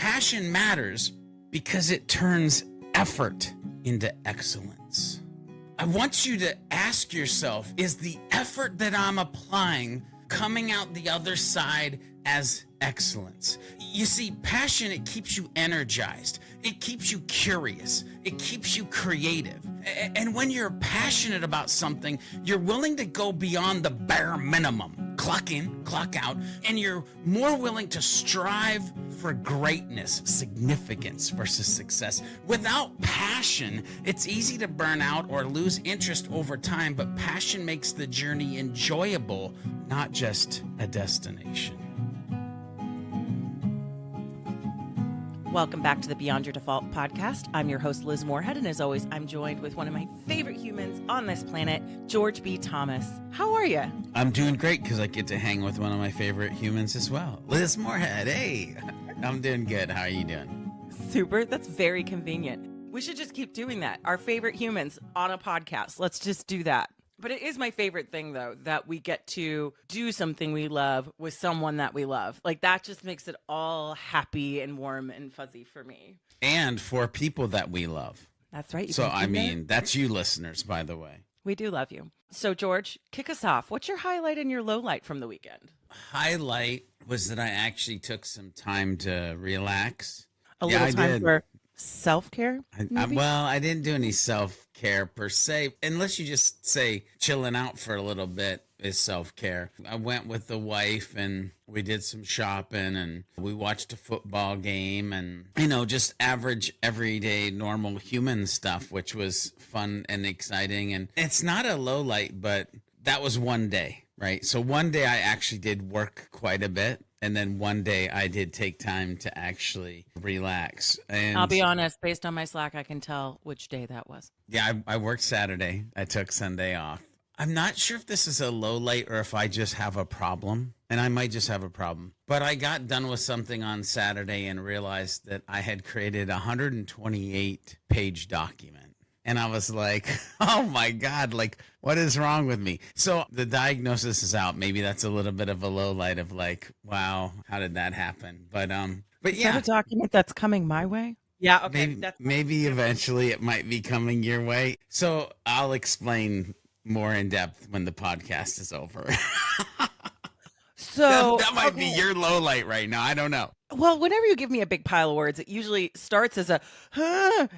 passion matters because it turns effort into excellence. I want you to ask yourself, is the effort that I'm applying coming out the other side as excellence? You see, passion, it keeps you energized. It keeps you curious. It keeps you creative. And when you're passionate about something, you're willing to go beyond the bare minimum. Clock in, clock out, and you're more willing to strive for greatness, significance versus success. Without passion, it's easy to burn out or lose interest over time, but passion makes the journey enjoyable, not just a destination. Welcome back to the Beyond Your Default podcast. I'm your host, Liz Moorhead, and as always, I'm joined with one of my favorite humans on this planet, George B. Thomas. How are you? I'm doing great because I get to hang with one of my favorite humans as well, Liz Moorhead. Hey, I'm doing good. How are you doing? Super. That's very convenient. We should just keep doing that. Our favorite humans on a podcast. Let's just do that. But it is my favorite thing, though, that we get to do something we love with someone that we love. Like, that just makes it all happy and warm and fuzzy for me. And for people that we love. That's right. So, I mean, that's you listeners, by the way. We do love you. So, George, kick us off. What's your highlight and your low light from the weekend? Highlight was that I actually took some time to relax. A little time for self-care? I didn't do any self-care per se, unless you just say chilling out for a little bit is self-care. I went with the wife and we did some shopping and we watched a football game and, just average, everyday, normal human stuff, which was fun and exciting. And it's not a low light, but that was one day, right? So one day I actually did work quite a bit. And then one day I did take time to actually relax. And I'll be honest, based on my Slack, I can tell which day that was. Yeah, I worked Saturday. I took Sunday off. I'm not sure if this is a low light or if I just have a problem. And I might just have a problem. But I got done with something on Saturday and realized that I had created a 128-page document. And I was like, oh my God, like, what is wrong with me? So the diagnosis is out. Maybe that's a little bit of a low light of like, wow, how did that happen? But yeah. Is that a document that's coming my way? Yeah, okay. Maybe eventually it might be coming your way. So I'll explain more in depth when the podcast is over. So that might be your low light right now. I don't know. Well, whenever you give me a big pile of words, it usually starts as a,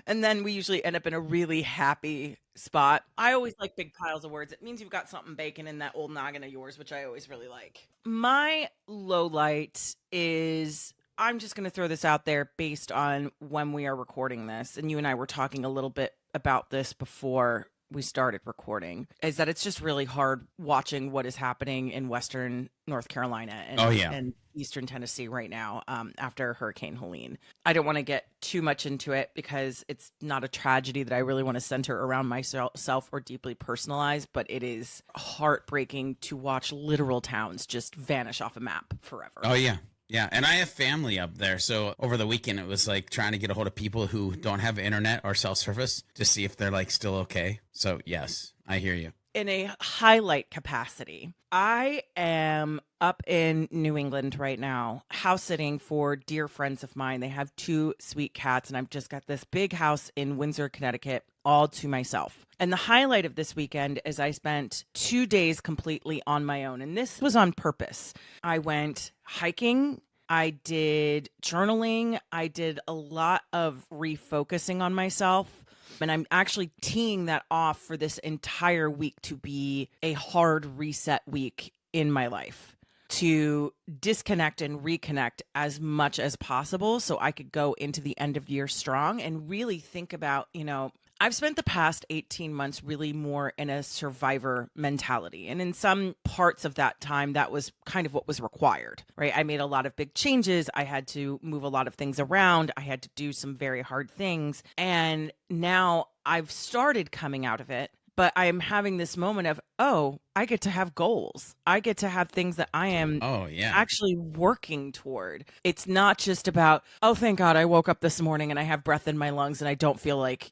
and then we usually end up in a really happy spot. I always like big piles of words. It means you've got something baking in that old noggin of yours, which I always really like. My low light is, I'm just going to throw this out there based on when we are recording this. And you and I were talking a little bit about this before we started recording, is that it's just really hard watching what is happening in Western North Carolina and Eastern Tennessee right now after Hurricane Helene. I don't want to get too much into it because it's not a tragedy that I really want to center around myself or deeply personalize, but it is heartbreaking to watch literal towns just vanish off a map forever. Oh, yeah. Yeah, and I have family up there, so over the weekend it was like trying to get a hold of people who don't have internet or cell service to see if they're like still okay. So yes, I hear you. In a highlight capacity, I am up in New England right now, house sitting for dear friends of mine. They have 2 sweet cats, and I've just got this big house in Windsor, Connecticut, all to myself. And the highlight of this weekend is I spent 2 days completely on my own, and this was on purpose. I went hiking. I did journaling. I did a lot of refocusing on myself. And I'm actually teeing that off for this entire week to be a hard reset week in my life, to disconnect and reconnect as much as possible so I could go into the end of year strong and really think about, I've spent the past 18 months really more in a survivor mentality. And in some parts of that time, that was kind of what was required, right? I made a lot of big changes. I had to move a lot of things around. I had to do some very hard things. And now I've started coming out of it, but I am having this moment of, I get to have goals. I get to have things that I am actually working toward. It's not just about, thank God I woke up this morning and I have breath in my lungs and I don't feel like,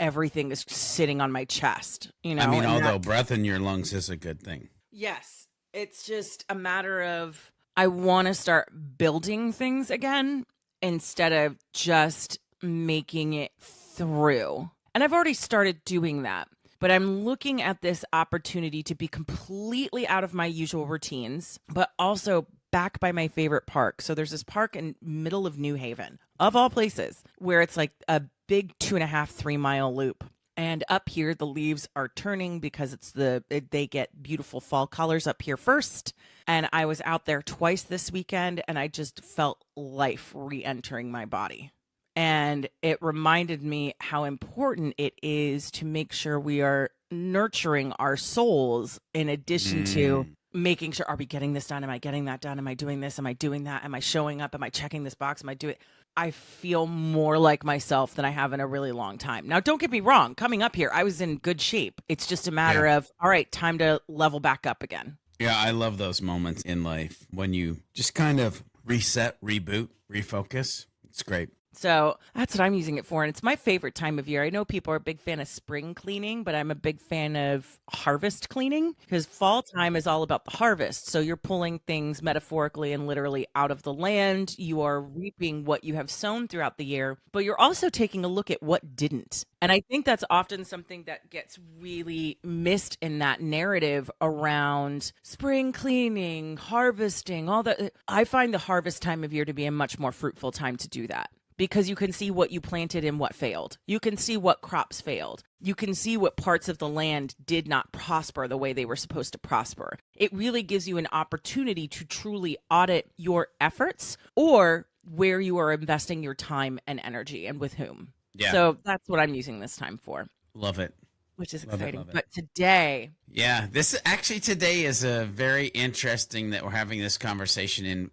everything is sitting on my chest, although breath in your lungs is a good thing. Yes. It's just a matter of, I want to start building things again. instead of just making it through. And I've already started doing that, but I'm looking at this opportunity to be completely out of my usual routines, but also back by my favorite park. So there's this park in middle of New Haven, of all places, where it's like a big 2.5, 3 mile loop. And up here, the leaves are turning because they get beautiful fall colors up here first. And I was out there twice this weekend, and I just felt life re-entering my body. And it reminded me how important it is to make sure we are nurturing our souls in addition to making sure, are we getting this done? Am I getting that done? Am I doing this? Am I doing that? Am I showing up? Am I checking this box? Am I doing it? I feel more like myself than I have in a really long time. Now, don't get me wrong. Coming up here, I was in good shape. It's just a matter of, all right, time to level back up again. Yeah, I love those moments in life when you just kind of reset, reboot, refocus. It's great. So that's what I'm using it for. And it's my favorite time of year. I know people are a big fan of spring cleaning, but I'm a big fan of harvest cleaning because fall time is all about the harvest. So you're pulling things metaphorically and literally out of the land. You are reaping what you have sown throughout the year, but you're also taking a look at what didn't. And I think that's often something that gets really missed in that narrative around spring cleaning, harvesting, all that. I find the harvest time of year to be a much more fruitful time to do that. Because you can see what you planted and what failed. You can see what crops failed. You can see what parts of the land did not prosper the way they were supposed to prosper. It really gives you an opportunity to truly audit your efforts or where you are investing your time and energy and with whom. Yeah. So that's what I'm using this time for. Love it. Which is exciting. Love it. But today. Yeah, today is a very interesting that we're having this conversation in.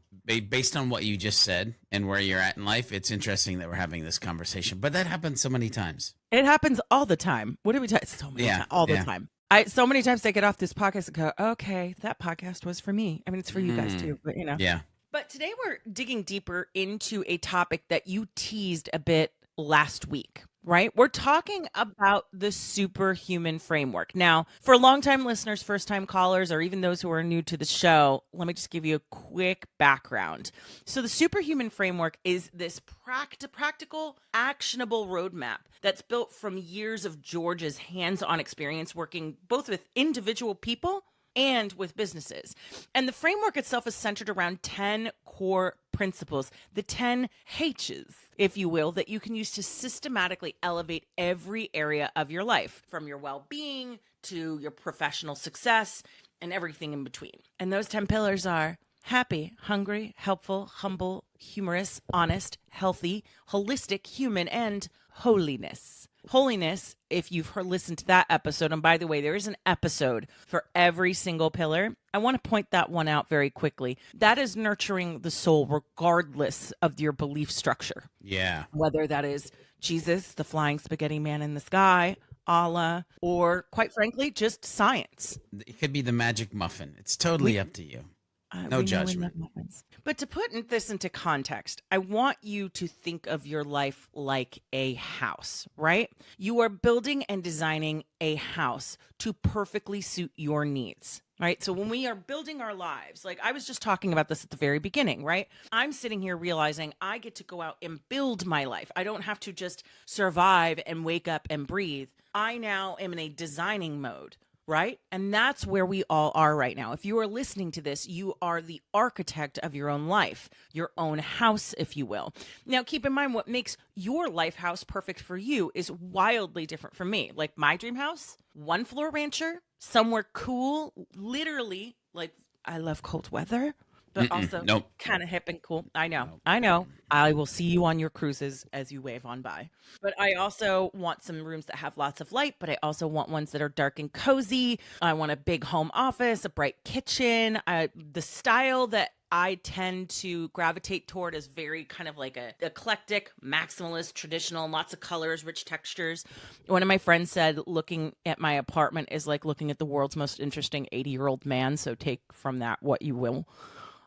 Based on what you just said and where you're at in life, it's interesting that we're having this conversation. But that happens so many times. It happens all the time. What do we talk? So many times, all the time. So many times I get off this podcast and go, okay, that podcast was for me. I mean, it's for you guys too, but Yeah. But today we're digging deeper into a topic that you teased a bit last week, right? We're talking about the Superhuman Framework. Now, for longtime listeners, first-time callers, or even those who are new to the show, let me just give you a quick background. So the Superhuman Framework is this practical, actionable roadmap that's built from years of George's hands-on experience working both with individual people and with businesses. And the framework itself is centered around 10 core principles, the 10 H's, if you will, that you can use to systematically elevate every area of your life, from your well-being to your professional success and everything in between. And those 10 pillars are happy, hungry, helpful, humble, humorous, honest, healthy, holistic, human, and holiness. Holiness, if you've listened to that episode, and by the way, there is an episode for every single pillar. I want to point that one out very quickly. That is nurturing the soul regardless of your belief structure. Yeah. Whether that is Jesus, the flying spaghetti man in the sky, Allah, or quite frankly, just science. It could be the magic muffin. It's totally up to you. No judgment. But to put this into context, I want you to think of your life like a house, right? You are building and designing a house to perfectly suit your needs, right? So when we are building our lives, like I was just talking about this at the very beginning, right? I'm sitting here realizing I get to go out and build my life. I don't have to just survive and wake up and breathe. I now am in a designing mode. Right? And that's where we all are right now. If you are listening to this, you are the architect of your own life, your own house, if you will. Now, keep in mind what makes your life house perfect for you is wildly different from me. Like my dream house, 1-floor rancher, somewhere cool, literally, like I love cold weather, but also kind of hip and cool. I know. I will see you on your cruises as you wave on by. But I also want some rooms that have lots of light, but I also want ones that are dark and cozy. I want a big home office, a bright kitchen. The style that I tend to gravitate toward is very kind of like a eclectic, maximalist, traditional, lots of colors, rich textures. One of my friends said looking at my apartment is like looking at the world's most interesting 80-year-old man. So take from that what you will.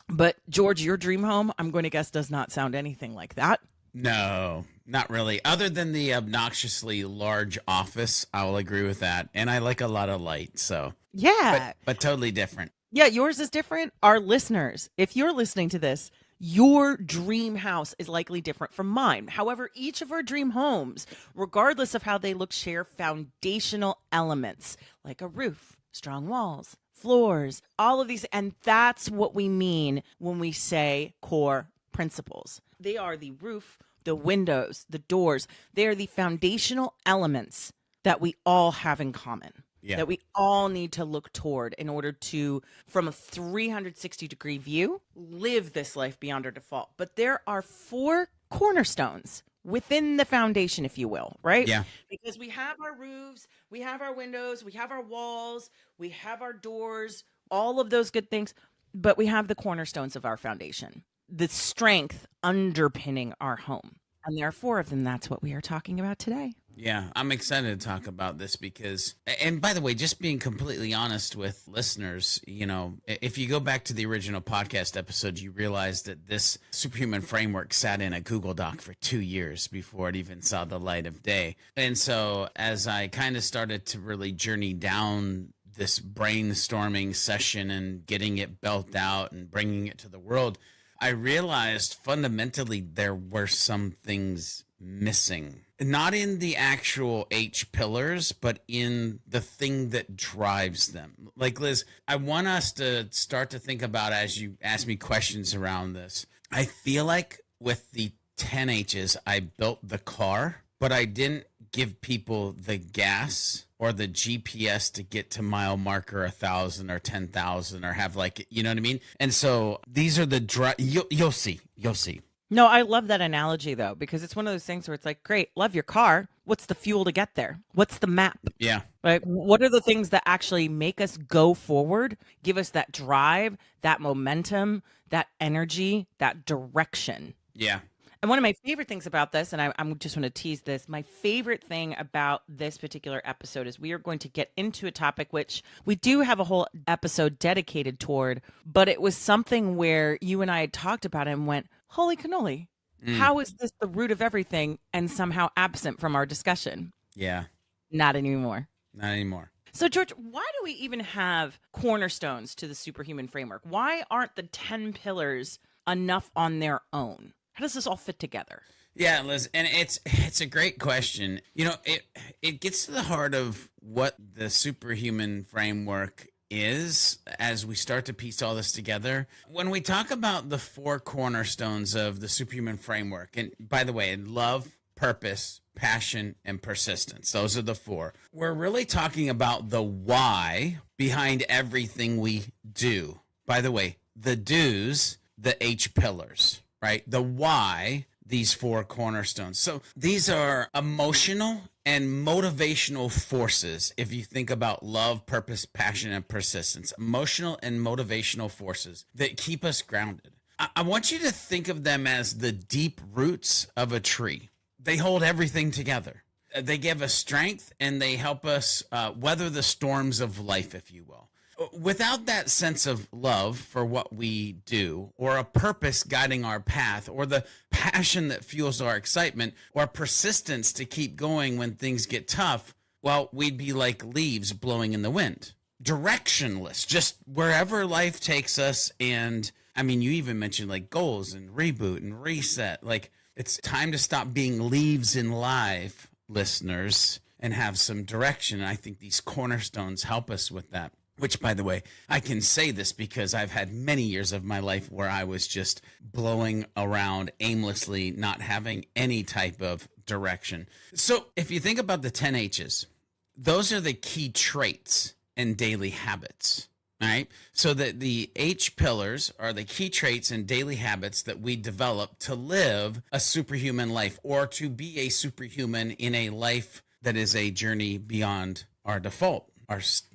But George, your dream home, I'm going to guess, does not sound anything like that. No, not really. Other than the obnoxiously large office, I will agree with that. And I like a lot of light, so. Yeah. But totally different. Yeah, yours is different. Our listeners, if you're listening to this, Your dream house is likely different from mine. However, each of our dream homes, regardless of how they look, share foundational elements like a roof, strong walls, floors, all of these. And that's what we mean when we say core principles. They are the roof, the windows, the doors. They are the foundational elements that we all have in common. Yeah. That we all need to look toward in order to, from a 360-degree view, live this life beyond our default. But there are 4 cornerstones within the foundation, if you will, right? Yeah. Because we have our roofs, we have our windows, we have our walls, we have our doors, all of those good things, but we have the cornerstones of our foundation, the strength underpinning our home. And there are 4 of them. That's what we are talking about today. Yeah, I'm excited to talk about this because, and by the way, just being completely honest with listeners, you know, if you go back to the original podcast episode, you realize that this Superhuman Framework sat in a Google Doc for 2 years before it even saw the light of day. And so as I kind of started to really journey down this brainstorming session and getting it built out and bringing it to the world, I realized fundamentally there were some things missing. Not in the actual H pillars, but in the thing that drives them. Like, Liz, I want us to start to think about, as you ask me questions around this, I feel like with the 10 H's, I built the car, but I didn't give people the gas or the GPS to get to mile marker 1,000 or 10,000 or have, like, you know what I mean? And so these are the you'll see. No, I love that analogy, though, because it's one of those things where it's like, great, love your car. What's the fuel to get there? What's the map? Yeah. Like, what are the things that actually make us go forward, give us that drive, that momentum, that energy, that direction? Yeah. And one of my favorite things about this, and I'm just want to tease this, my favorite thing about this particular episode is we are going to get into a topic which we do have a whole episode dedicated toward, but it was something where you and I had talked about it and went, holy cannoli, how is this the root of everything and somehow absent from our discussion? Yeah. Not anymore. Not anymore. So, George, why do we even have cornerstones to the Superhuman Framework? Why aren't the 10 pillars enough on their own? How does this all fit together? Yeah, Liz, and it's a great question. You know, it gets to the heart of what the Superhuman Framework is as we start to piece all this together. When we talk about the 4 cornerstones of the Superhuman Framework, and by the way, love, purpose, passion, and persistence. Those are the 4. We're really talking about the why behind everything we do. By the way, the do's, the H pillars, right? The why, these 4 cornerstones. So these are emotional and motivational forces. If you think about love, purpose, passion, and persistence, emotional and motivational forces that keep us grounded. I want you to think of them as the deep roots of a tree. They hold everything together. They give us strength and they help us weather the storms of life, if you will. Without that sense of love for what we do, or a purpose guiding our path, or the passion that fuels our excitement, or persistence to keep going when things get tough, well, we'd be like leaves blowing in the wind. Directionless, just wherever life takes us. And I mean, you even mentioned like goals and reboot and reset. Like, it's time to stop being leaves in life, listeners, and have some direction. And I think these cornerstones help us with that. Which, by the way, I can say this because I've had many years of my life where I was just blowing around aimlessly, not having any type of direction. So if you think about the 10 H's, those are the key traits and daily habits. All right. So that the H pillars are the key traits and daily habits that we develop to live a superhuman life, or to be a superhuman in a life that is a journey beyond our default.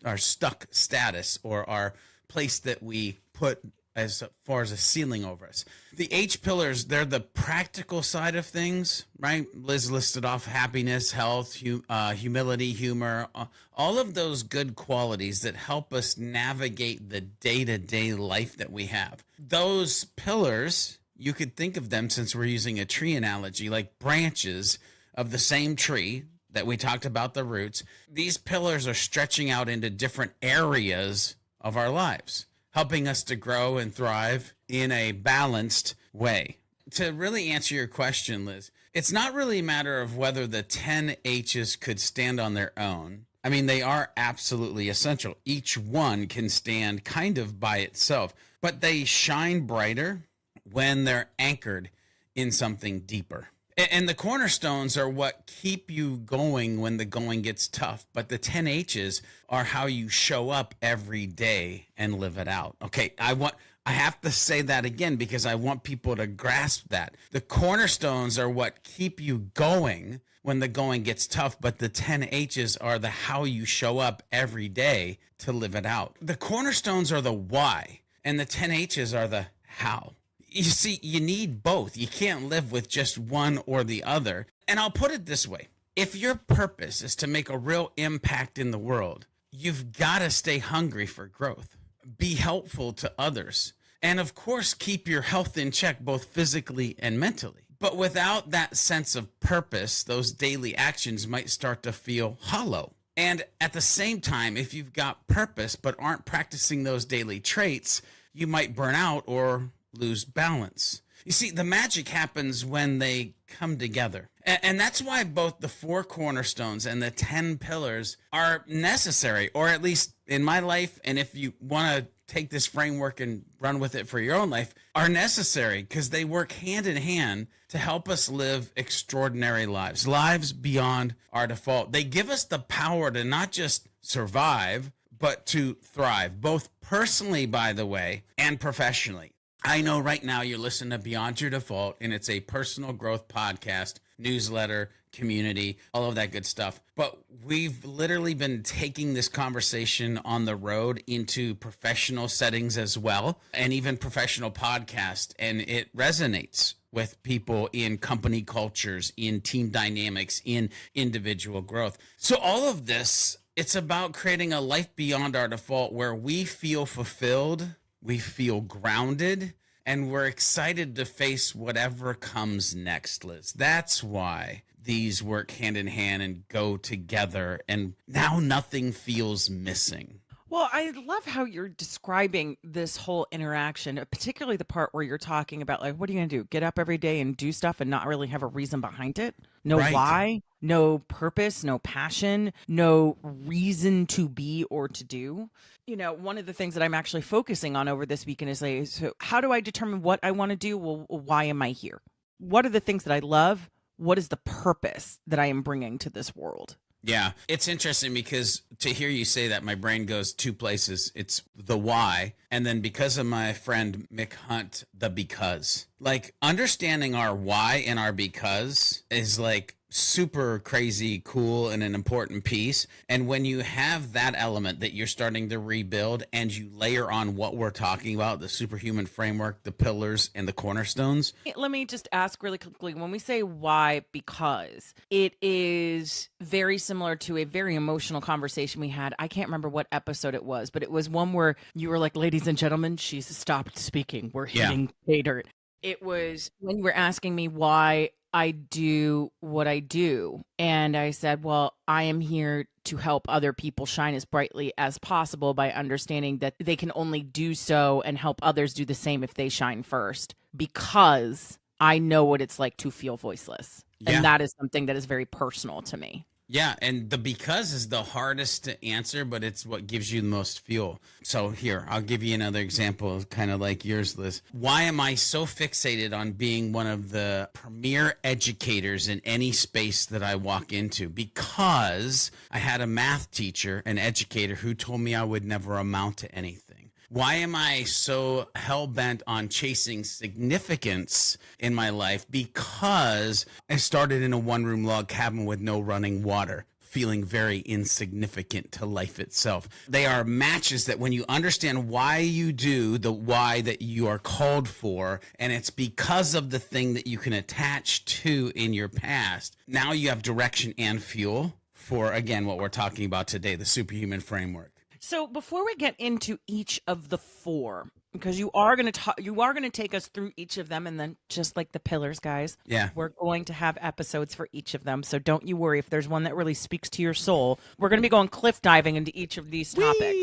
Our stuck status, or our place that we put as far as a ceiling over us. The H pillars, they're the practical side of things, right? Liz listed off happiness, health, humility, humor, all of those good qualities that help us navigate the day-to-day life that we have. Those pillars, you could think of them, since we're using a tree analogy, like branches of the same tree that we talked about, the roots. These pillars are stretching out into different areas of our lives, helping us to grow and thrive in a balanced way. To really answer your question, Liz, it's not really a matter of whether the 10 H's could stand on their own. I mean, they are absolutely essential. Each one can stand kind of by itself, but they shine brighter when they're anchored in something deeper. And the cornerstones are what keep you going when the going gets tough. But the 10 H's are how you show up every day and live it out. Okay, I have to say that again because I want people to grasp that. The cornerstones are what keep you going when the going gets tough, but the 10 H's are the how you show up every day to live it out. The cornerstones are the why, and the 10 H's are the how. You see, you need both. You can't live with just one or the other. And I'll put it this way. If your purpose is to make a real impact in the world, you've got to stay hungry for growth. Be helpful to others. And of course, keep your health in check, both physically and mentally. But without that sense of purpose, those daily actions might start to feel hollow. And at the same time, if you've got purpose but aren't practicing those daily traits, you might burn out or lose balance. You see, the magic happens when they come together. And that's why both the 4 cornerstones and the 10 pillars are necessary, or at least in my life, and if you want to take this framework and run with it for your own life, are necessary because they work hand in hand to help us live extraordinary lives beyond our default. They give us the power to not just survive, but to thrive, both personally, by the way, and professionally. I know right now you're listening to Beyond Your Default, and it's a personal growth podcast, newsletter, community, all of that good stuff. But we've literally been taking this conversation on the road into professional settings as well, and even professional podcasts, and it resonates with people in company cultures, in team dynamics, in individual growth. So all of this, it's about creating a life beyond our default where we feel fulfilled, we feel grounded, and we're excited to face whatever comes next, Liz. That's why these work hand in hand and go together, and now nothing feels missing. Well, I love how you're describing this whole interaction, particularly the part where you're talking about, like, what are you going to do? Get up every day and do stuff and not really have a reason behind it? No Right. why, no purpose, no passion, no reason to be or to do. You know, one of the things that I'm actually focusing on over this weekend is, like, so how do I determine what I want to do? Well, why am I here? What are the things that I love? What is the purpose that I am bringing to this world? Yeah, it's interesting because to hear you say that, my brain goes 2 places. It's the why, and then because of my friend Mick Hunt, the because. Like, understanding our why and our because is like super crazy cool and an important piece. And when you have that element that you're starting to rebuild and you layer on what we're talking about, the superhuman framework, the pillars, and the cornerstones. Let me just ask really quickly, when we say why, because it is very similar to a very emotional conversation we had. I can't remember what episode it was, but it was one where you were like, ladies and gentlemen, she's stopped speaking. We're hitting pay dirt. It was when you were asking me why I do what I do. And I said, well, I am here to help other people shine as brightly as possible by understanding that they can only do so and help others do the same if they shine first, because I know what it's like to feel voiceless. Yeah. And that is something that is very personal to me. Yeah, and the because is the hardest to answer, but it's what gives you the most fuel. So here, I'll give you another example, kind of like yours, Liz. Why am I so fixated on being one of the premier educators in any space that I walk into? Because I had a math teacher, an educator, who told me I would never amount to anything. Why am I so hell-bent on chasing significance in my life? Because I started in a one-room log cabin with no running water, feeling very insignificant to life itself. They are matches that when you understand why you do the why that you are called for, and it's because of the thing that you can attach to in your past, now you have direction and fuel for, again, what we're talking about today, the superhuman framework. So before we get into each of the 4, because you are going to take us through each of them, and then just like the pillars, guys, we're going to have episodes for each of them. So don't you worry if there's one that really speaks to your soul. We're going to be going cliff diving into each of these topics.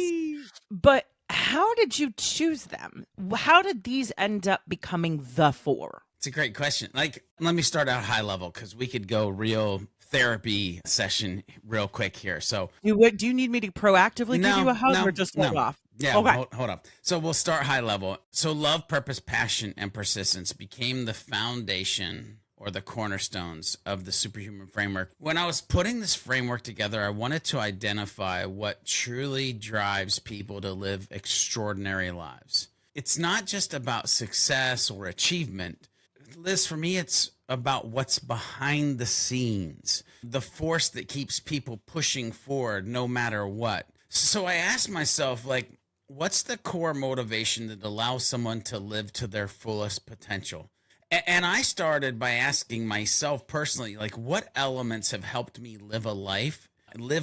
But How did you choose them? How did these end up becoming the four? It's a great question. Like, let me start out high level because we could go real therapy session real quick here. So, Do you need me to proactively give you a hug or just hold off? Yeah, okay. hold up. So we'll start high level. So love, purpose, passion, and persistence became the foundation or the cornerstones of the Superhuman Framework. When I was putting this framework together, I wanted to identify what truly drives people to live extraordinary lives. It's not just about success or achievement. Liz, for me, it's about what's behind the scenes, the force that keeps people pushing forward no matter what. So I asked myself, like, what's the core motivation that allows someone to live to their fullest potential? And I started by asking myself personally, like, what elements have helped me live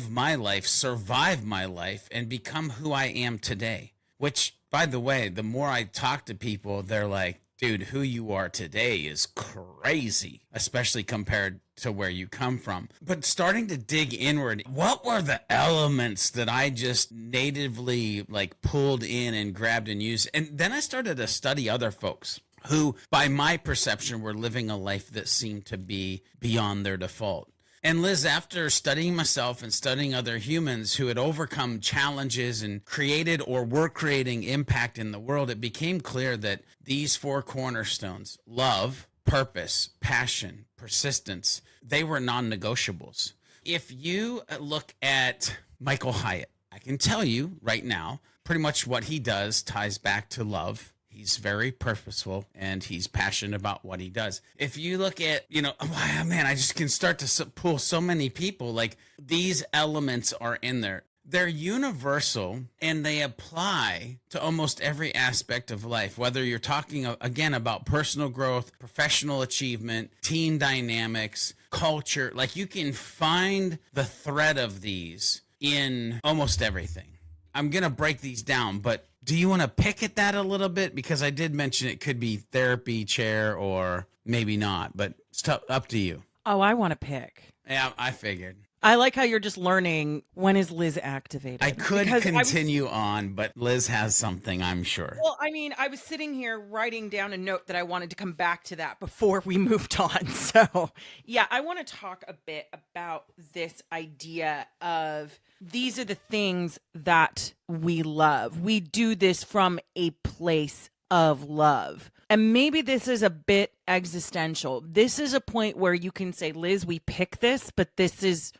my life, survive my life, and become who I am today? Which, by the way, the more I talk to people, they're like, dude, who you are today is crazy, especially compared to where you come from. But starting to dig inward, what were the elements that I just natively like pulled in and grabbed and used? And then I started to study other folks who, by my perception, were living a life that seemed to be beyond their default. And Liz, after studying myself and studying other humans who had overcome challenges and created or were creating impact in the world, it became clear that these four cornerstones, love, purpose, passion, persistence, they were non-negotiables. If you look at Michael Hyatt, I can tell you right now, pretty much what he does ties back to love. He's very purposeful and he's passionate about what he does. If you look at, oh, man, I just can start to pull so many people. Like, these elements are in there. They're universal and they apply to almost every aspect of life, whether you're talking, again, about personal growth, professional achievement, team dynamics, culture. Like, you can find the thread of these in almost everything. I'm going to break these down, but do you want to pick at that a little bit? Because I did mention it could be therapy chair or maybe not, but it's up to you. Oh, I want to pick. Yeah, I figured. I like how you're just learning when is Liz activated. I could continue on, but Liz has something, I'm sure. Well, I mean, I was sitting here writing down a note that I wanted to come back to that before we moved on. So, yeah, I want to talk a bit about this idea of these are the things that we love. We do this from a place of love. And maybe this is a bit existential. This is a point where you can say, Liz, we pick this, but this is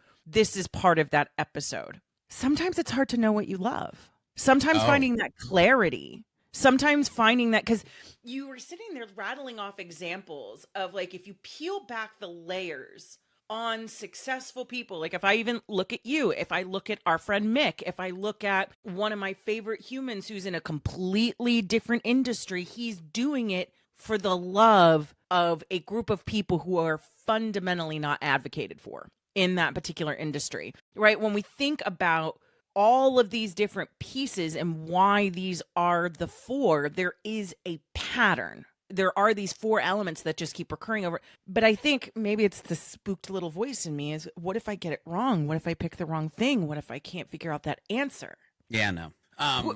part of that episode. Sometimes it's hard to know what you love. Sometimes finding that clarity. Sometimes finding that, because you were sitting there rattling off examples of, like, if you peel back the layers on successful people, like if I even look at you, if I look at our friend Mick, if I look at one of my favorite humans who's in a completely different industry, he's doing it for the love of a group of people who are fundamentally not advocated for in that particular industry, right? When we think about all of these different pieces and why these are the four, there is a pattern. There are these four elements that just keep recurring over. But I think maybe it's the spooked little voice in me is, what if I get it wrong? What if I pick the wrong thing? What if I can't figure out that answer? Yeah, no.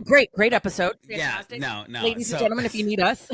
Great episode. Fantastic. Yeah, no. Ladies and gentlemen, if you need us.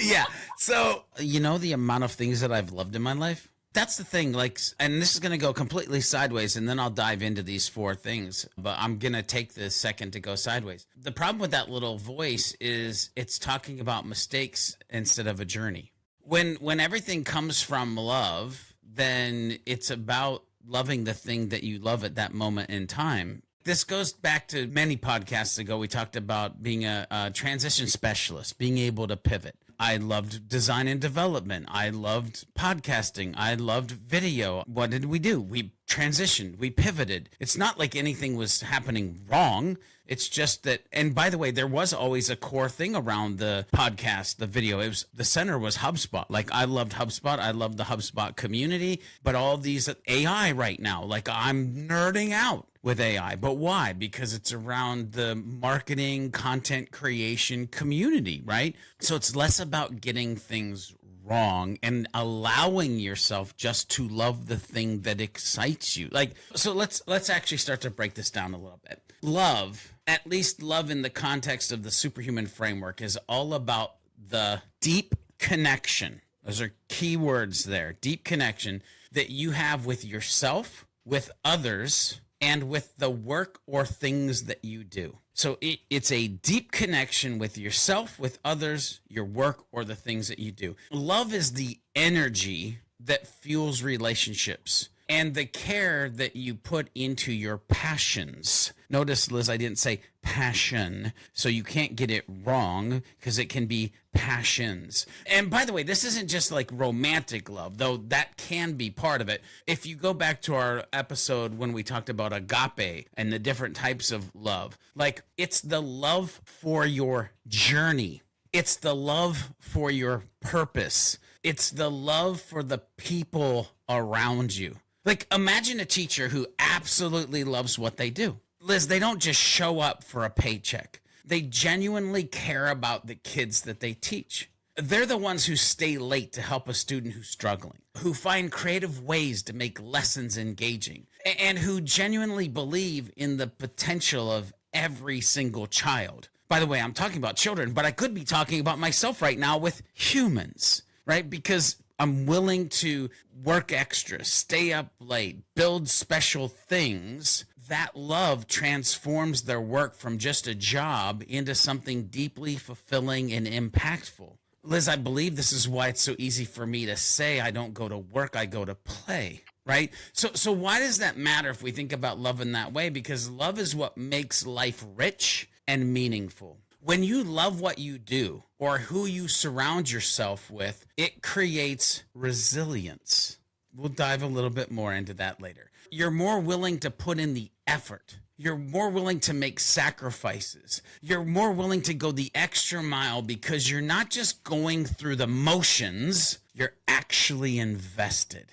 Yeah. So, the amount of things that I've loved in my life, that's the thing. Like, and this is going to go completely sideways, and then I'll dive into these four things, but I'm going to take this second to go sideways. The problem with that little voice is it's talking about mistakes instead of a journey. When everything comes from love, then it's about loving the thing that you love at that moment in time. This goes back to many podcasts ago. We talked about being a transition specialist, being able to pivot. I loved design and development. I loved podcasting. I loved video. What did we do? We transitioned. We pivoted. It's not like anything was happening wrong. It's just that, and by the way, there was always a core thing around the podcast, the video. It was, the center was HubSpot. Like, I loved HubSpot. I loved the HubSpot community, but all these AI right now, like, I'm nerding out with AI. But why? Because it's around the marketing, content creation community, right? So it's less about getting things wrong and allowing yourself just to love the thing that excites you. Like, so let's actually start to break this down a little bit. Love at least love in the context of the Superhuman Framework, is all about the deep connection. Those are key words there. Deep connection that you have with yourself, with others, and with the work or things that you do. So it's a deep connection with yourself, with others, your work, or the things that you do. Love is the energy that fuels relationships and the care that you put into your passions. Notice, Liz, I didn't say passion, so you can't get it wrong because it can be passions. And by the way, this isn't just like romantic love, though that can be part of it. If you go back to our episode when we talked about agape and the different types of love, like it's the love for your journey. It's the love for your purpose. It's the love for the people around you. Like, imagine a teacher who absolutely loves what they do. Liz, they don't just show up for a paycheck. They genuinely care about the kids that they teach. They're the ones who stay late to help a student who's struggling, who find creative ways to make lessons engaging, and who genuinely believe in the potential of every single child. By the way, I'm talking about children, but I could be talking about myself right now with humans, right? Because I'm willing to work extra, stay up late, build special things. That love transforms their work from just a job into something deeply fulfilling and impactful. Liz, I believe this is why it's so easy for me to say I don't go to work, I go to play, right? So why does that matter if we think about love in that way? Because love is what makes life rich and meaningful. When you love what you do or who you surround yourself with, it creates resilience. We'll dive a little bit more into that later. You're more willing to put in the effort. You're more willing to make sacrifices. You're more willing to go the extra mile because you're not just going through the motions, you're actually invested.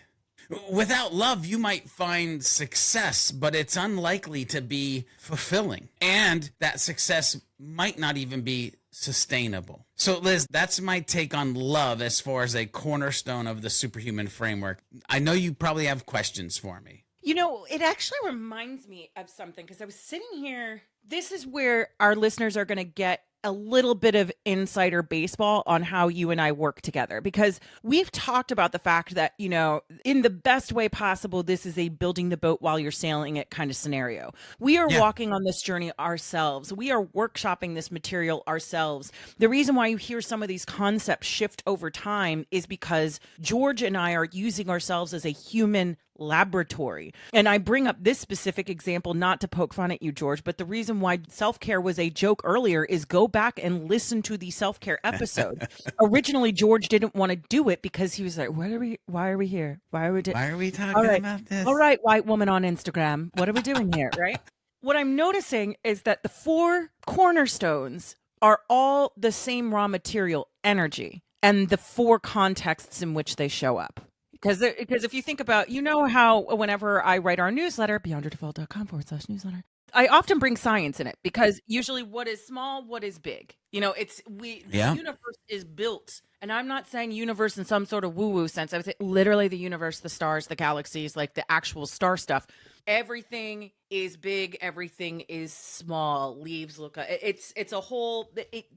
Without love, you might find success, but it's unlikely to be fulfilling. And that success might not even be sustainable. So, Liz, that's my take on love as far as a cornerstone of the Superhuman Framework. I know you probably have questions for me. You know, it actually reminds me of something because I was sitting here. This is where our listeners are going to get a little bit of insider baseball on how you and I work together, because we've talked about the fact that, you know, in the best way possible, this is a building the boat while you're sailing it kind of scenario. We are walking on this journey ourselves. We are workshopping this material ourselves. The reason why you hear some of these concepts shift over time is because George and I are using ourselves as a human laboratory. And I bring up this specific example not to poke fun at you, George, but the reason why self-care was a joke earlier is go back and listen to the self-care episode. Originally, George didn't want to do it because he was like, why are we here? Why are we talking about this? All right, white woman on Instagram. What are we doing here, right? What I'm noticing is that the four cornerstones are all the same raw material, energy, and the four contexts in which they show up. Because if you think about, you know how whenever I write our newsletter, beyondyourdefault.com/newsletter, I often bring science in it because usually what is small, what is big? You know, the universe is built. And I'm not saying universe in some sort of woo-woo sense. I would say literally the universe, the stars, the galaxies, like the actual star stuff. Everything is big. Everything is small. Leaves look, it's a whole,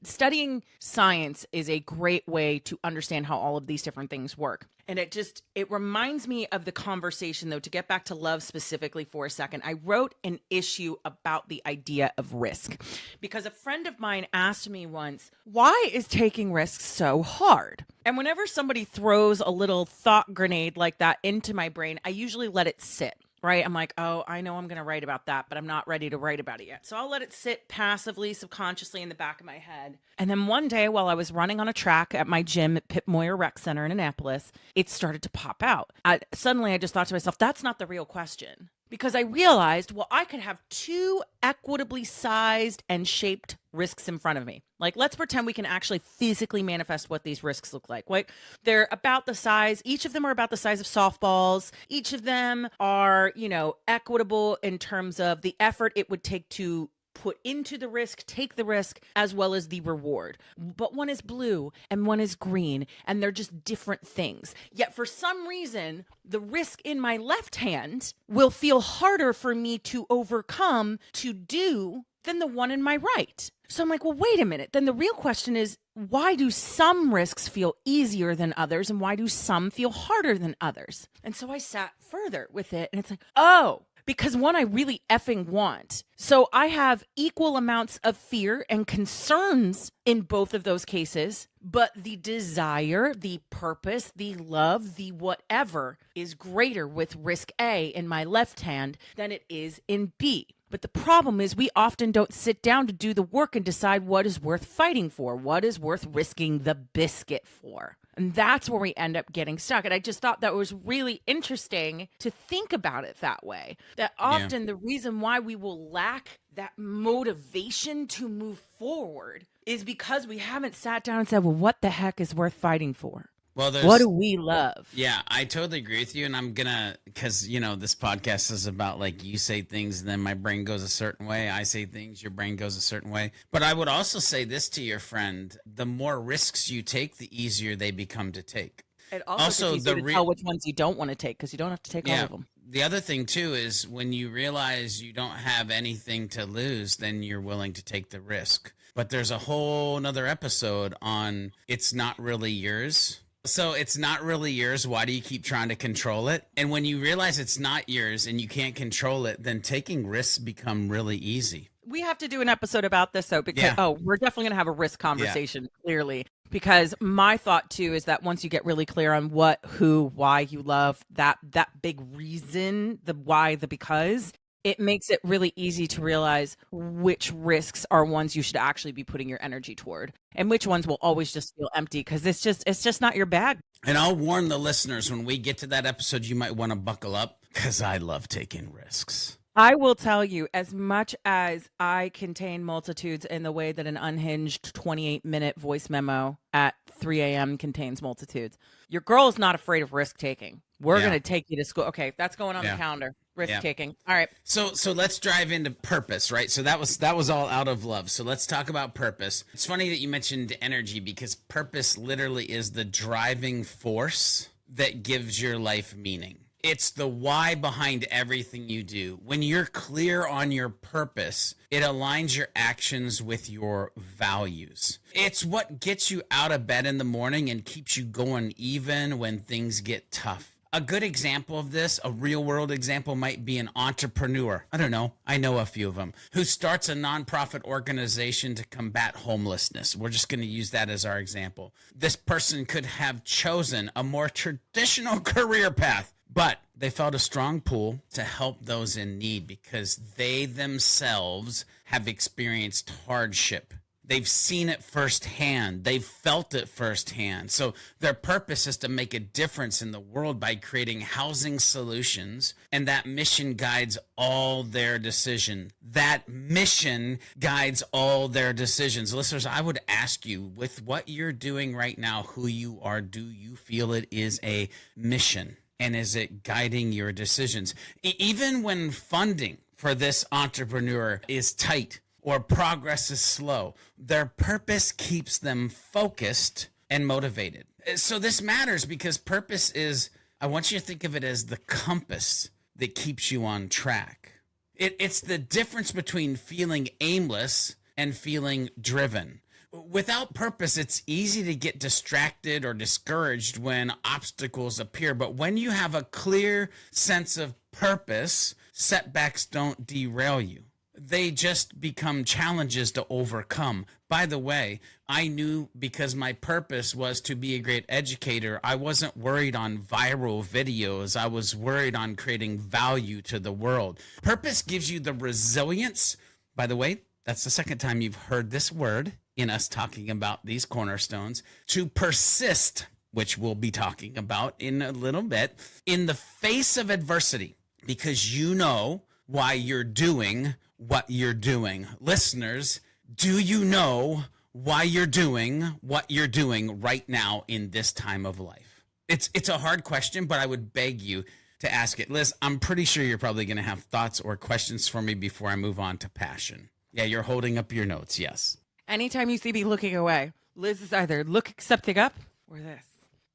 studying science is a great way to understand how all of these different things work. And it reminds me of the conversation, though, to get back to love specifically for a second. I wrote an issue about the idea of risk because a friend of mine asked me once, why is taking risks so hard? And whenever somebody throws a little thought grenade like that into my brain, I usually let it sit. Right? I'm like, oh, I know I'm going to write about that, but I'm not ready to write about it yet. So I'll let it sit passively, subconsciously in the back of my head. And then one day while I was running on a track at my gym at Pip Moyer Rec Center in Annapolis, it started to pop out. Suddenly I just thought to myself, that's not the real question. Because I realized, well, I could have two equitably sized and shaped risks in front of me. Like, let's pretend we can actually physically manifest what these risks look like. Like, they're about the size, each of them are about the size of softballs. Each of them are, you know, equitable in terms of the effort it would take to put into the risk, take the risk, as well as the reward. But one is blue and one is green, and they're just different things. Yet for some reason, the risk in my left hand will feel harder for me to overcome to do than the one in my right. So I'm like, well, wait a minute. Then the real question is, why do some risks feel easier than others? And why do some feel harder than others? And so I sat further with it, and it's like, oh, because one I really effing want. So I have equal amounts of fear and concerns in both of those cases, but the desire, the purpose, the love, the whatever is greater with risk A in my left hand than it is in B. But the problem is we often don't sit down to do the work and decide what is worth fighting for, what is worth risking the biscuit for. And that's where we end up getting stuck. And I just thought that was really interesting to think about it that way. That often the reason why we will lack that motivation to move forward is because we haven't sat down and said, well, what the heck is worth fighting for? Well, what do we love? Yeah, I totally agree with you. And I'm going to, because, this podcast is about like you say things and then my brain goes a certain way. I say things, your brain goes a certain way. But I would also say this to your friend: the more risks you take, the easier they become to take. It also gets easier to tell which ones you don't want to take, because you don't have to take all of them. The other thing, too, is when you realize you don't have anything to lose, then you're willing to take the risk. But there's a whole nother episode on it's not really yours. So it's not really yours. Why do you keep trying to control it? And when you realize it's not yours and you can't control it, then taking risks become really easy. We have to do an episode about this, though, because, we're definitely going to have a risk conversation, clearly. Because my thought, too, is that once you get really clear on what, who, why you love, that big reason, the why, the because, it makes it really easy to realize which risks are ones you should actually be putting your energy toward and which ones will always just feel empty because it's just not your bag. And I'll warn the listeners, when we get to that episode, you might want to buckle up because I love taking risks. I will tell you, as much as I contain multitudes in the way that an unhinged 28-minute voice memo at 3 a.m. contains multitudes, your girl is not afraid of risk taking. We're going to take you to school. Okay, that's going on the calendar. Risk taking. All right. So let's drive into purpose, right? So that was all out of love. So let's talk about purpose. It's funny that you mentioned energy, because purpose literally is the driving force that gives your life meaning. It's the why behind everything you do. When you're clear on your purpose, it aligns your actions with your values. It's what gets you out of bed in the morning and keeps you going even when things get tough. A good example of this, a real world example, might be an entrepreneur. I don't know. I know a few of them who starts a nonprofit organization to combat homelessness. We're just going to use that as our example. This person could have chosen a more traditional career path, but they felt a strong pull to help those in need because they themselves have experienced hardship. They've seen it firsthand. They've felt it firsthand. So their purpose is to make a difference in the world by creating housing solutions. And that mission guides all their decisions. That mission guides all their decisions. Listeners, I would ask you, with what you're doing right now, who you are, do you feel it is a mission? And is it guiding your decisions? Even when funding for this entrepreneur is tight, or progress is slow, their purpose keeps them focused and motivated. So this matters because purpose is, I want you to think of it as the compass that keeps you on track. It's the difference between feeling aimless and feeling driven. Without purpose, it's easy to get distracted or discouraged when obstacles appear. But when you have a clear sense of purpose, setbacks don't derail you. They just become challenges to overcome. By the way, I knew because my purpose was to be a great educator, I wasn't worried on viral videos. I was worried on creating value to the world. Purpose gives you the resilience. By the way, that's the second time you've heard this word in us talking about these cornerstones, to persist, which we'll be talking about in a little bit, in the face of adversity, because you know why you're doing what you're doing. Listeners, do you know why you're doing what you're doing right now in this time of life? It's a hard question, but I would beg you to ask it. Liz, I'm pretty sure you're probably going to have thoughts or questions for me before I move on to passion. Yeah, you're holding up your notes. Yes. Anytime you see me looking away, Liz is either accepting up or this.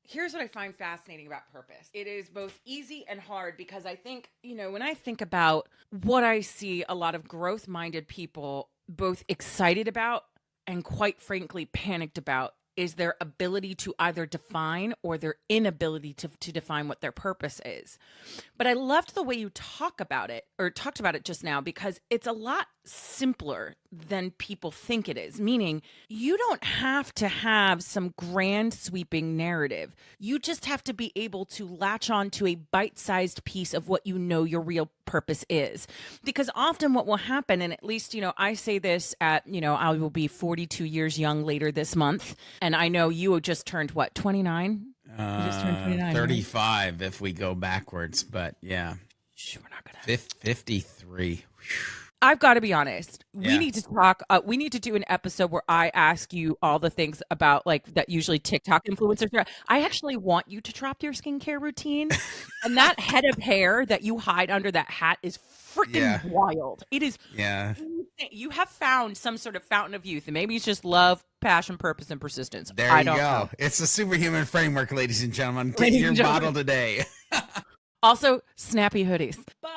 Here's what I find fascinating about purpose. It is both easy and hard because I think, when I think about what I see a lot of growth-minded people both excited about and quite frankly panicked about is their ability to either define or their inability to define what their purpose is. But I loved the way you talked about it just now, because it's a lot simpler than people think it is. Meaning, you don't have to have some grand sweeping narrative. You just have to be able to latch on to a bite-sized piece of what you know your real purpose is. Because often what will happen, and at least, I say this at, I will be 42 years young later this month. And I know you just turned what, 29? You just turned 29. 35 right? If we go backwards, but yeah. We're not gonna. 53. I've got to be honest. Yeah. We need to talk. We need to do an episode where I ask you all the things about that usually TikTok influencers do. I actually want you to drop your skincare routine, and that head of hair that you hide under that hat is freaking wild. It is. Yeah. You have found some sort of fountain of youth, and maybe it's just love, passion, purpose, and persistence. There you go. It's the Superhuman Framework, ladies and gentlemen. Get your bottle today. Also, snappy hoodies. But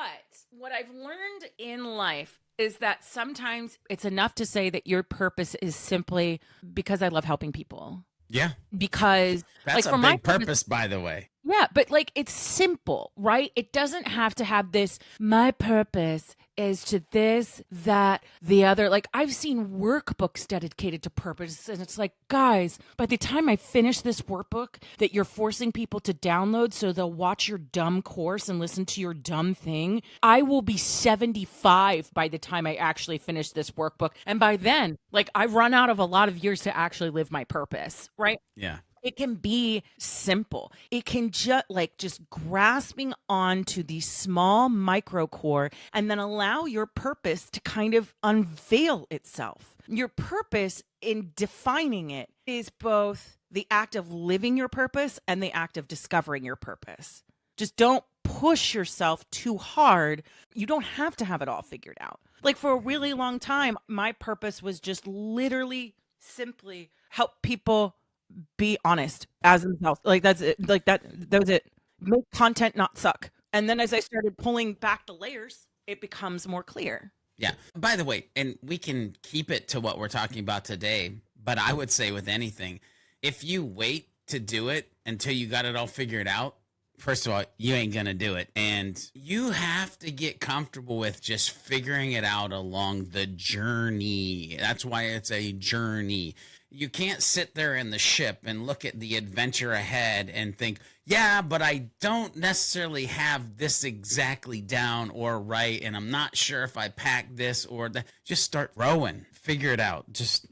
what I've learned in life is that sometimes it's enough to say that your purpose is simply because I love helping people. Yeah. Because that's a big purpose, by the way. Yeah, but it's simple, right? It doesn't have to have this, my purpose is to this, that, the other. I've seen workbooks dedicated to purpose, and it's guys, by the time I finish this workbook that you're forcing people to download so they'll watch your dumb course and listen to your dumb thing, I will be 75 by the time I actually finish this workbook. And by then, I've run out of a lot of years to actually live my purpose, right? Yeah. It can be simple. It can just grasping onto the small micro core and then allow your purpose to kind of unveil itself. Your purpose in defining it is both the act of living your purpose and the act of discovering your purpose. Just don't push yourself too hard. You don't have to have it all figured out. For a really long time, my purpose was just literally simply help people be honest as themselves. That's it. That was it. Make content not suck. And then as I started pulling back the layers, it becomes more clear. Yeah. By the way, and we can keep it to what we're talking about today, but I would say with anything, if you wait to do it until you got it all figured out, first of all, you ain't going to do it. And you have to get comfortable with just figuring it out along the journey. That's why it's a journey. You can't sit there in the ship and look at the adventure ahead and think, yeah, but I don't necessarily have this exactly down or right, and I'm not sure if I pack this or that. Just start rowing. Figure it out.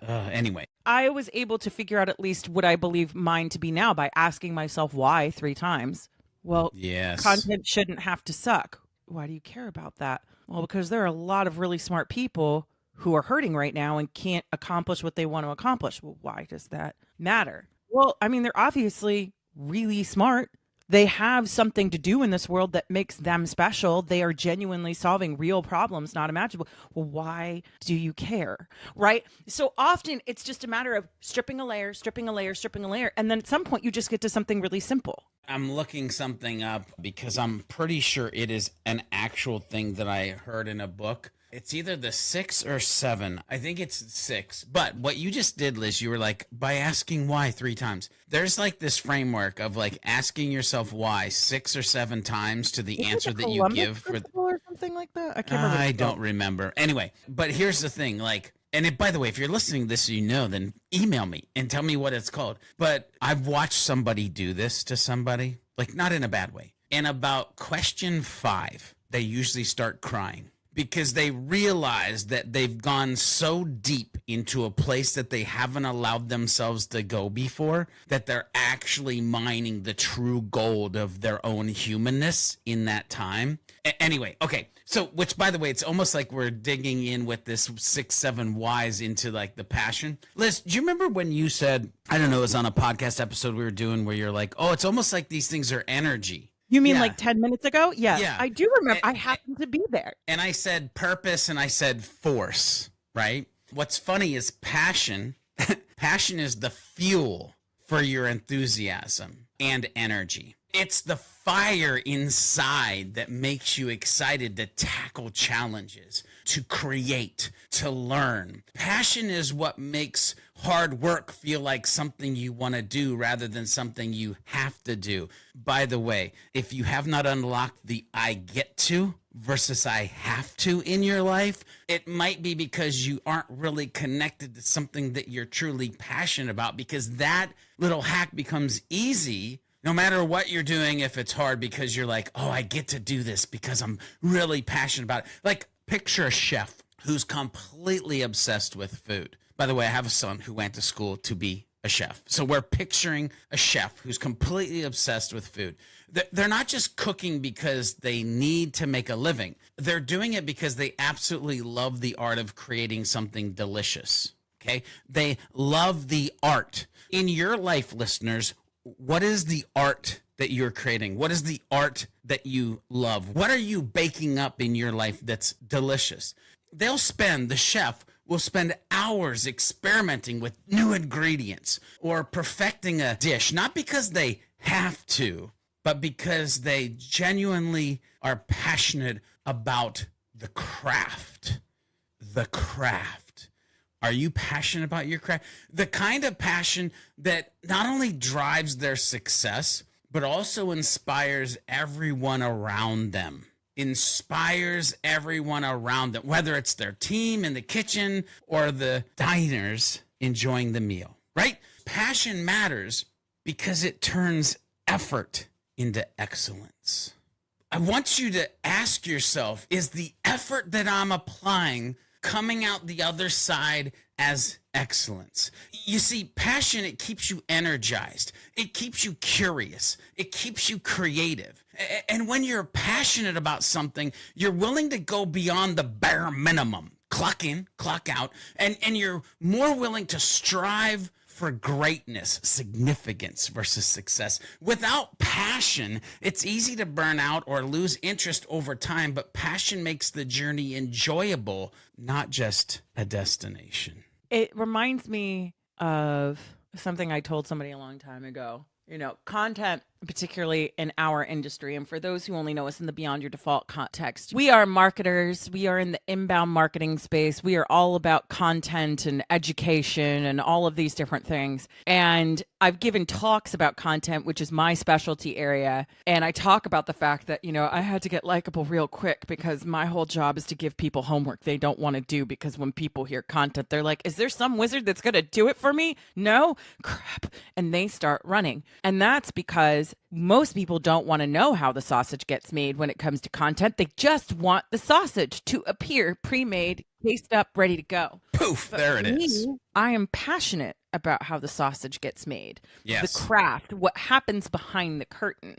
Anyway. I was able to figure out at least what I believe mine to be now by asking myself why 3 times. Well, yes. Content shouldn't have to suck. Why do you care about that? Well, because there are a lot of really smart people who are hurting right now and can't accomplish what they want to accomplish. Well, why does that matter? Well, I mean, they're obviously really smart. They have something to do in this world that makes them special. They are genuinely solving real problems, not imaginable. Well, why do you care? Right? So often it's just a matter of stripping a layer, stripping a layer, stripping a layer. And then at some point you just get to something really simple. I'm looking something up because I'm pretty sure it is an actual thing that I heard in a book. It's either the 6 or 7. I think it's 6. But what you just did, Liz, you were by asking why 3 times. There's this framework of asking yourself why 6 or 7 times to the answer that you give for or something like that. I can't remember. I don't remember. Anyway, but here's the thing, by the way, if you're listening to this, then email me and tell me what it's called. But I've watched somebody do this to somebody, not in a bad way. And about question 5, they usually start crying. Because they realize that they've gone so deep into a place that they haven't allowed themselves to go before, that they're actually mining the true gold of their own humanness in that time. Anyway, okay. So, which, by the way, it's almost like we're digging in with this 6, 7 whys into the passion. Liz, do you remember when you said, I don't know, it was on a podcast episode we were doing where you're oh, it's almost like these things are energy. You mean 10 minutes ago? Yes, yeah. I do remember. I happened to be there. And I said purpose and I said force, right? What's funny is passion. Passion is the fuel for your enthusiasm and energy. It's the fire inside that makes you excited to tackle challenges, to create, to learn. Passion is what makes hard work feel like something you want to do rather than something you have to do. By the way, if you have not unlocked the I get to versus I have to in your life, it might be because you aren't really connected to something that you're truly passionate about, because that little hack becomes easy no matter what you're doing if it's hard, because you're like, oh, I get to do this because I'm really passionate about it. Like, picture a chef who's completely obsessed with food. By the way, I have a son who went to school to be a chef. So we're picturing a chef who's completely obsessed with food. They're not just cooking because they need to make a living. They're doing it because they absolutely love the art of creating something delicious. Okay? They love the art. In your life, listeners, what is the art that you're creating? What is the art that you love? What are you baking up in your life that's delicious? The chef will spend hours experimenting with new ingredients or perfecting a dish, not because they have to, but because they genuinely are passionate about the craft. The craft. Are you passionate about your craft? The kind of passion that not only drives their success, but also inspires everyone around them. Inspires everyone around them, whether it's their team in the kitchen or the diners enjoying the meal, right? Passion matters because it turns effort into excellence. I want you to ask yourself, is the effort that I'm applying coming out the other side as excellence? You see, passion, it keeps you energized. It keeps you curious. It keeps you creative. And when you're passionate about something, you're willing to go beyond the bare minimum. Clock in, clock out. And you're more willing to strive for greatness, significance versus success. Without passion, it's easy to burn out or lose interest over time, but passion makes the journey enjoyable, not just a destination. It reminds me of something I told somebody a long time ago. You know, content, particularly in our industry, and for those who only know us in the Beyond Your Default context, we are marketers. We are in the inbound marketing space. We are all about content and education and all of these different things. And I've given talks about content, which is my specialty area. And I talk about the fact that, you know, I had to get likable real quick because my whole job is to give people homework they don't want to do, because when people hear content, they're like, is there some wizard that's going to do it for me? No? Crap. And they start running. And that's because most people don't want to know how the sausage gets made when it comes to content. They just want the sausage to appear pre-made, cased up, ready to go. Poof, but there it is. I am passionate about how the sausage gets made. Yes. The craft, what happens behind the curtain.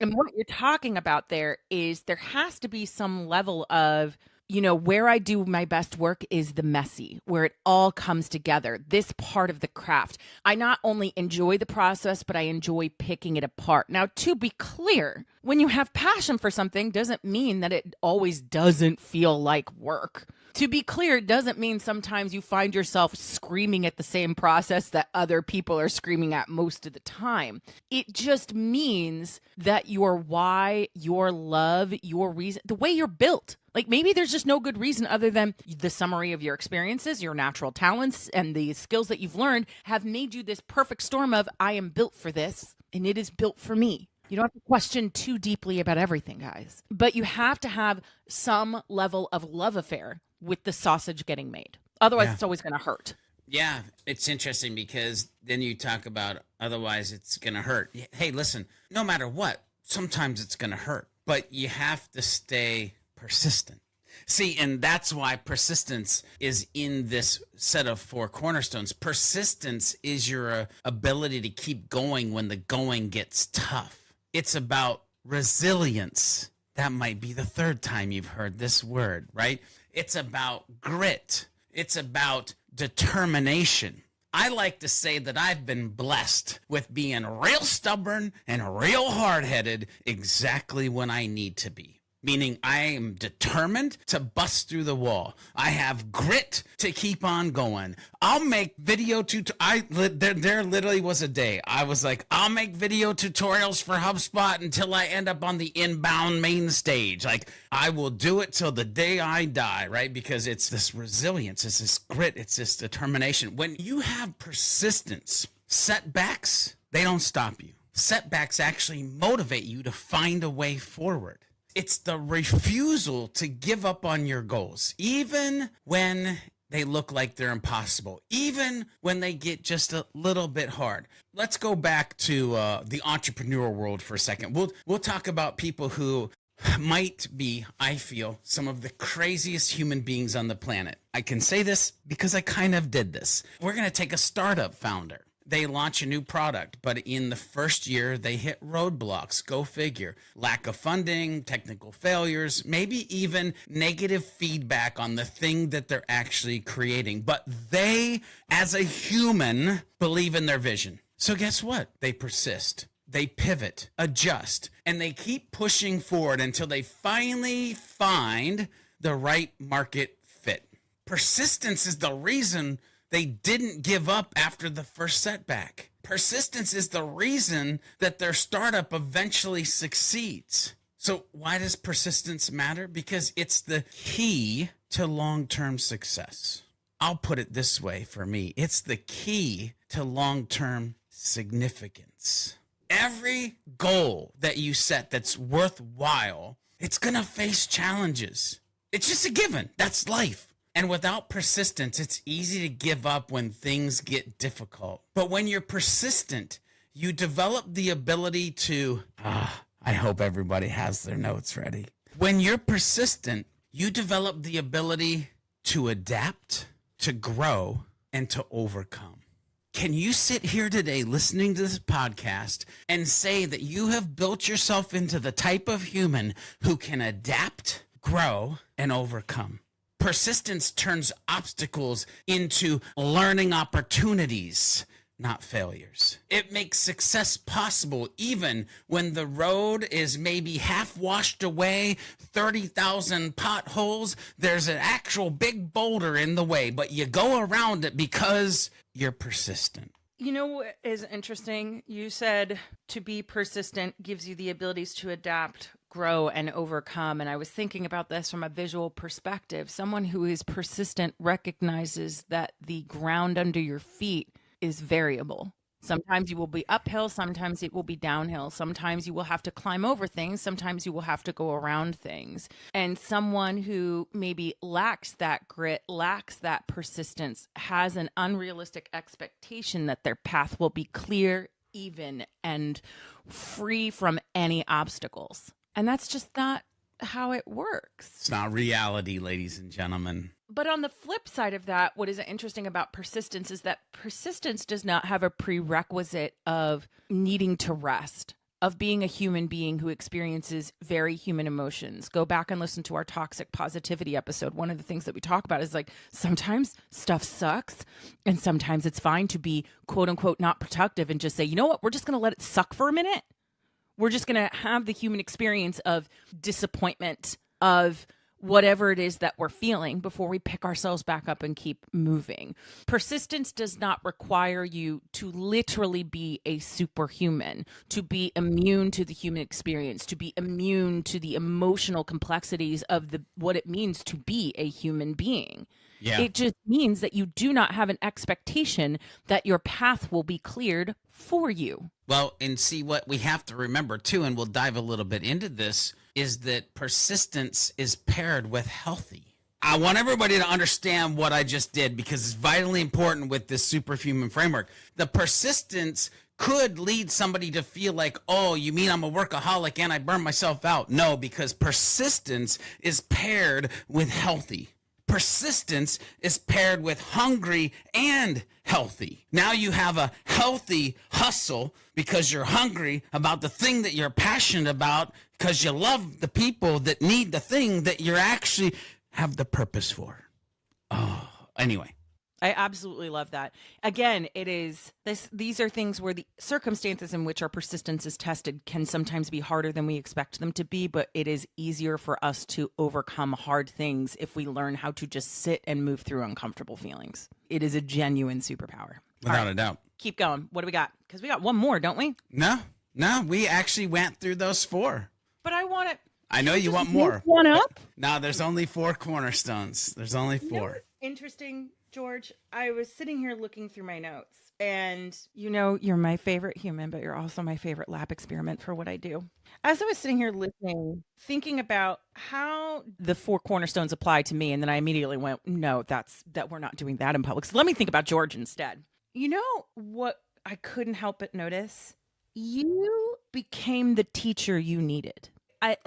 And what you're talking about there is there has to be some level of, you know, where I do my best work is the messy, where it all comes together. This part of the craft. I not only enjoy the process, but I enjoy picking it apart. Now, to be clear, when you have passion for something doesn't mean that it always doesn't feel like work. To be clear, it doesn't mean sometimes you find yourself screaming at the same process that other people are screaming at most of the time. It just means that your why, your love, your reason, the way you're built. Like maybe there's just no good reason other than the summary of your experiences, your natural talents, and the skills that you've learned have made you this perfect storm of I am built for this and it is built for me. You don't have to question too deeply about everything, guys. But you have to have some level of love affair with the sausage getting made. Otherwise, It's always going to hurt. Yeah, it's interesting because then you talk about otherwise it's going to hurt. Hey, listen, no matter what, sometimes it's going to hurt. But you have to stay persistent. See, and that's why persistence is in this set of 4 cornerstones. Persistence is your ability to keep going when the going gets tough. It's about resilience. That might be the 3rd time you've heard this word, right? It's about grit. It's about determination. I like to say that I've been blessed with being real stubborn and real hard-headed exactly when I need to be. meaning I am determined to bust through the wall. I have grit to keep on going. I'll make video there literally was a day I was like, I'll make video tutorials for HubSpot until I end up on the inbound main stage. Like, I will do it till the day I die, right? Because it's this resilience, it's this grit, it's this determination. When you have persistence, setbacks, they don't stop you. Setbacks actually motivate you to find a way forward. It's the refusal to give up on your goals, even when they look like they're impossible, even when they get just a little bit hard. Let's go back to the entrepreneurial world for a second. We'll talk about people who might be, I feel, some of the craziest human beings on the planet. I can say this because I kind of did this. We're going to take a startup founder. They launch a new product, but in the first year, they hit roadblocks. Go figure. Lack of funding, technical failures, maybe even negative feedback on the thing that they're actually creating. But they, as a human, believe in their vision. So guess what? They persist. They pivot, adjust, and they keep pushing forward until they finally find the right market fit. Persistence is the reason they didn't give up after the first setback. Persistence is the reason that their startup eventually succeeds. So why does persistence matter? Because it's the key to long-term success. I'll put it this way for me. It's the key to long-term significance. Every goal that you set that's worthwhile, it's going to face challenges. It's just a given. That's life. And without persistence, it's easy to give up when things get difficult. But when you're persistent, you develop the ability to, I hope everybody has their notes ready. When you're persistent, you develop the ability to adapt, to grow, and to overcome. Can you sit here today listening to this podcast and say that you have built yourself into the type of human who can adapt, grow, and overcome? Persistence turns obstacles into learning opportunities, not failures. It makes success possible even when the road is maybe half washed away, 30,000 potholes. There's an actual big boulder in the way, but you go around it because you're persistent. You know what is interesting? You said to be persistent gives you the abilities to adapt, grow, and overcome. And I was thinking about this from a visual perspective. Someone who is persistent recognizes that the ground under your feet is variable. Sometimes you will be uphill, sometimes it will be downhill. Sometimes you will have to climb over things, sometimes you will have to go around things. And someone who maybe lacks that grit, lacks that persistence, has an unrealistic expectation that their path will be clear, even, and free from any obstacles. And that's just not how it works. It's not reality, ladies and gentlemen. But on the flip side of that, what is interesting about persistence is that persistence does not have a prerequisite of needing to rest, of being a human being who experiences very human emotions. Go back and listen to our toxic positivity episode. One of the things that we talk about is like, sometimes stuff sucks and sometimes it's fine to be quote unquote not productive and just say, you know what, we're just going to let it suck for a minute. We're just going to have the human experience of disappointment, of whatever it is that we're feeling before we pick ourselves back up and keep moving. Persistence does not require you to literally be a superhuman, to be immune to the human experience, to be immune to the emotional complexities of what it means to be a human being. Yeah. It just means that you do not have an expectation that your path will be cleared for you. Well, and see, what we have to remember too, and we'll dive a little bit into this, is that persistence is paired with healthy. I want everybody to understand what I just did because it's vitally important with this superhuman framework. The persistence could lead somebody to feel like, oh, you mean I'm a workaholic and I burn myself out? No, because persistence is paired with healthy. Persistence is paired with hungry and healthy. Now you have a healthy hustle because you're hungry about the thing that you're passionate about because you love the people that need the thing that you're actually have the purpose for. Oh, anyway. I absolutely love that. Again, these are things where the circumstances in which our persistence is tested can sometimes be harder than we expect them to be, but it is easier for us to overcome hard things if we learn how to just sit and move through uncomfortable feelings. It is a genuine superpower. Without a doubt. Keep going. What do we got? Because we got one more, don't we? No, we actually went through those 4. But I want it. I know you want more. One up? No, there's only 4 cornerstones. There's only 4. Interesting, George. I was sitting here looking through my notes, and you're my favorite human, but you're also my favorite lab experiment for what I do. As I was sitting here listening, thinking about how the 4 cornerstones apply to me, and then I immediately went, no, that we're not doing that in public. So let me think about George instead. You know what I couldn't help but notice? You became the teacher you needed. I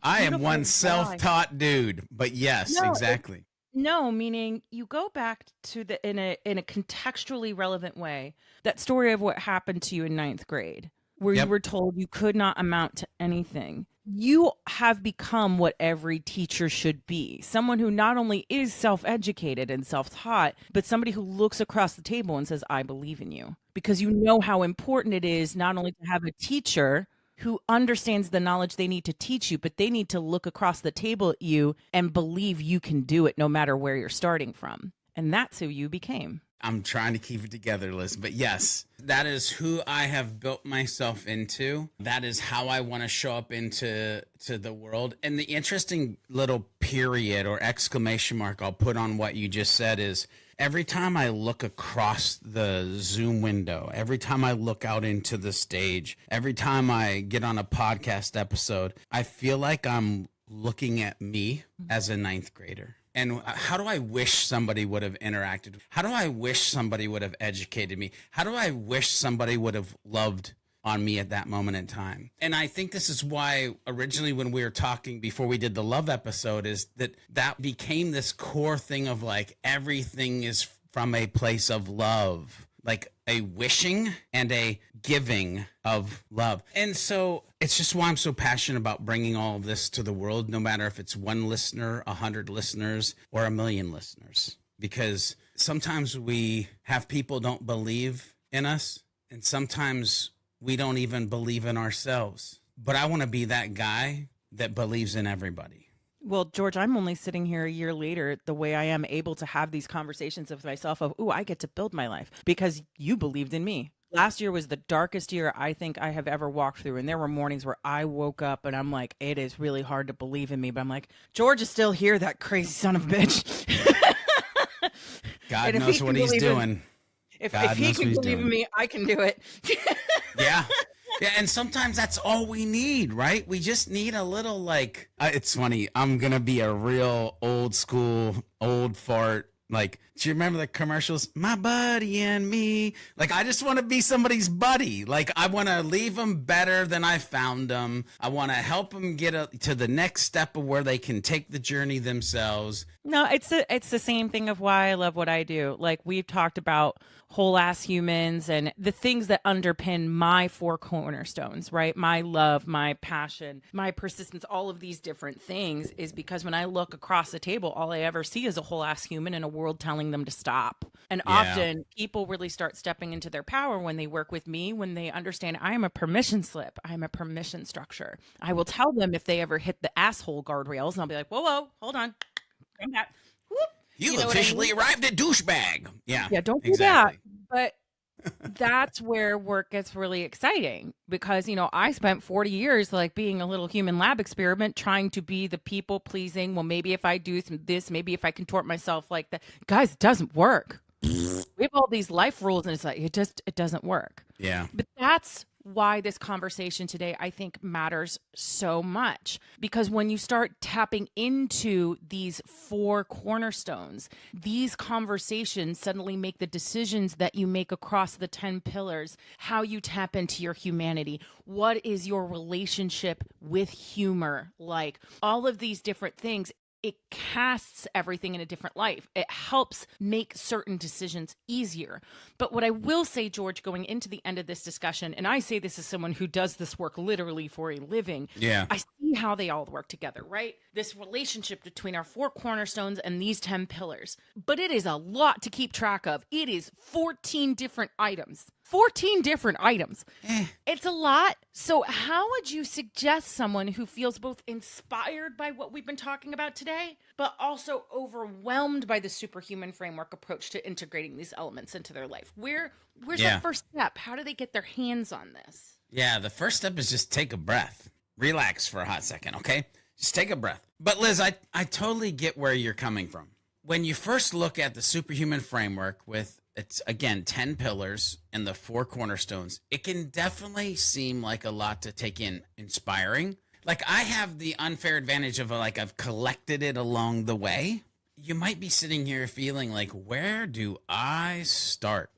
am one self-taught dude, but yes, exactly. No, meaning you go back to in a contextually relevant way, that story of what happened to you in 9th grade, where you were told you could not amount to anything. You have become what every teacher should be. Someone who not only is self-educated and self-taught, but somebody who looks across the table and says, I believe in you. Because you know how important it is not only to have a teacher who understands the knowledge they need to teach you, but they need to look across the table at you and believe you can do it no matter where you're starting from. And that's who you became. I'm trying to keep it together, Liz, but yes, that is who I have built myself into. That is how I want to show up into the world. And the interesting little period or exclamation mark I'll put on what you just said is, every time I look across the Zoom window, every time I look out into the stage, every time I get on a podcast episode, I feel like I'm looking at me as a 9th grader. And how do I wish somebody would have interacted? How do I wish somebody would have educated me? How do I wish somebody would have loved on me at that moment in time? And I think this is why originally when we were talking before we did the love episode is that became this core thing of like everything is from a place of love, like a wishing and a giving of love. And so it's just why I'm so passionate about bringing all of this to the world, no matter if it's 1 listener, 100 listeners, or 1 million listeners, because sometimes we have people don't believe in us, and sometimes we don't even believe in ourselves. But I want to be that guy that believes in everybody. Well, George, I'm only sitting here a year later, the way I am able to have these conversations with myself of, I get to build my life because you believed in me. Last year was the darkest year I think I have ever walked through. And there were mornings where I woke up and I'm like, it is really hard to believe in me. But I'm like, George is still here, that crazy son of a bitch. God knows what he's doing. If he can believe in me, I can do it. Yeah. Yeah, and sometimes that's all we need, right? We just need a little it's funny. I'm going to be a real old school, old fart. Like, do you remember the commercials? My buddy and me. Like, I just want to be somebody's buddy. Like, I want to leave them better than I found them. I want to help them get to the next step of where they can take the journey themselves. No, it's the same thing of why I love what I do. Like, we've talked about whole ass humans and the things that underpin my 4 cornerstones, right? My love, my passion, my persistence, all of these different things is because when I look across the table, all I ever see is a whole ass human in a world telling them to stop. And often people really start stepping into their power when they work with me, when they understand I am a permission slip. I'm a permission structure. I will tell them if they ever hit the asshole guardrails and I'll be like, whoa, hold on. Come back. Whoop. You officially arrived at douchebag. Yeah. Yeah, don't do that. But that's where work gets really exciting because, I spent 40 years like being a little human lab experiment trying to be the people pleasing. Well, maybe if I do this, maybe if I contort myself like that. Guys, it doesn't work. We have all these life rules and it's like, it doesn't work. Yeah. But that's why this conversation today, I think, matters so much. Because when you start tapping into these 4 cornerstones, these conversations suddenly make the decisions that you make across the 10 pillars, how you tap into your humanity, what is your relationship with humor, like all of these different things. it casts everything in a different light. It helps make certain decisions easier. But what I will say, George, going into the end of this discussion, and I say this as someone who does this work literally for a living, I see how they all work together, right? This relationship between our 4 cornerstones and these 10 pillars. But it is a lot to keep track of. It is 14 different items. 14 different items. It's a lot. So how would you suggest someone who feels both inspired by what we've been talking about today, but also overwhelmed by the Superhuman Framework approach to integrating these elements into their life? Where's the first step? How do they get their hands on this? Yeah, the first step is just take a breath. Relax for a hot second, okay? Just take a breath. But Liz, I totally get where you're coming from. When you first look at the Superhuman Framework with it's, again, 10 pillars and the 4 cornerstones, it can definitely seem like a lot to take in, inspiring. Like, I have the unfair advantage of I've collected it along the way. You might be sitting here feeling like, where do I start?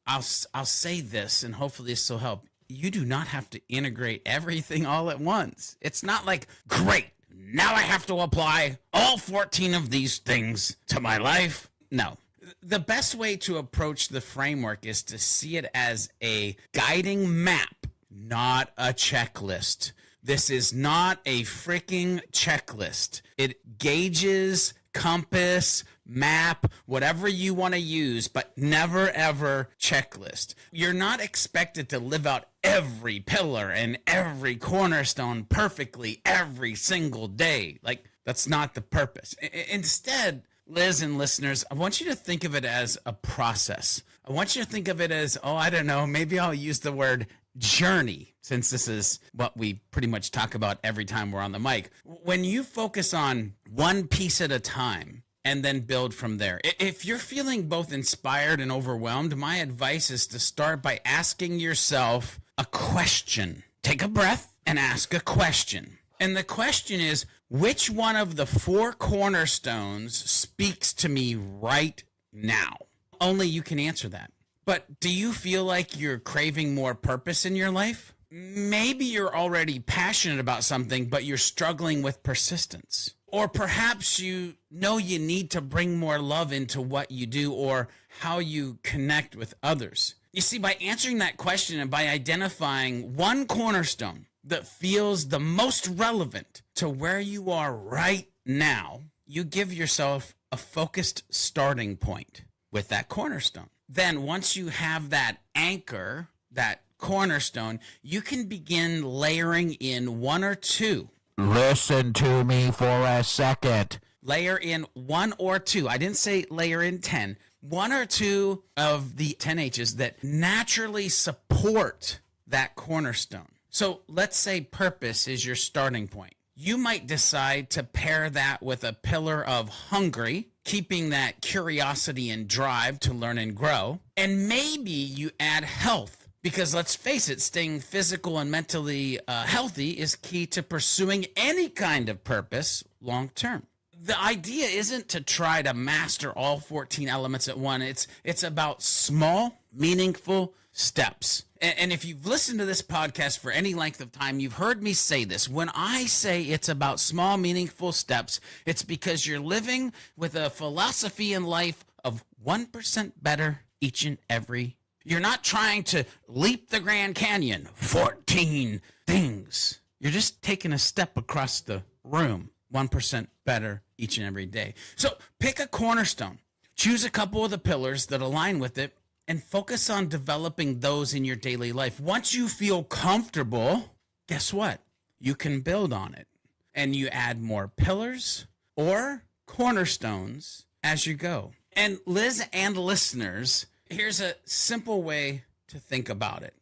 I'll say this, and hopefully this will help. You do not have to integrate everything all at once. It's not like, great, now I have to apply all 14 of these things to my life. No. The best way to approach the framework is to see it as a guiding map, not a checklist. This is not a freaking checklist. It gauges, compass, map, whatever you want to use, but never ever checklist. You're not expected to live out every pillar and every cornerstone perfectly every single day. Like, that's not the purpose. Instead, Liz and listeners, I want you to think of it as a process. I want you to think of it as, I don't know, maybe I'll use the word journey, since this is what we pretty much talk about every time we're on the mic. When you focus on one piece at a time and then build from there, if you're feeling both inspired and overwhelmed, my advice is to start by asking yourself a question. Take a breath and ask a question. And the question is, which one of the 4 cornerstones speaks to me right now? Only you can answer that. But do you feel like you're craving more purpose in your life? Maybe you're already passionate about something, but you're struggling with persistence. Or perhaps you know you need to bring more love into what you do or how you connect with others. You see, by answering that question and by identifying one cornerstone that feels the most relevant to where you are right now, you give yourself a focused starting point with that cornerstone. Then once you have that anchor, that cornerstone, you can begin layering in 1 or 2. Listen to me for a second. Layer in 1 or 2. I didn't say layer in 10. 1 or 2 of the 10 H's that naturally support that cornerstone. So let's say purpose is your starting point. You might decide to pair that with a pillar of hungry, keeping that curiosity and drive to learn and grow. And maybe you add health, because let's face it, staying physical and mentally healthy is key to pursuing any kind of purpose long term. The idea isn't to try to master all 14 elements at once. It's about small, meaningful steps. And if you've listened to this podcast for any length of time, you've heard me say this. When I say it's about small, meaningful steps, it's because you're living with a philosophy in life of 1% better each and every. You're not trying to leap the Grand Canyon, 14 things. You're just taking a step across the room, 1% better each and every day. So pick a cornerstone, choose a couple of the pillars that align with it, and focus on developing those in your daily life. Once you feel comfortable, guess what? You can build on it. And you add more pillars or cornerstones as you go. And Liz and listeners, here's a simple way to think about it.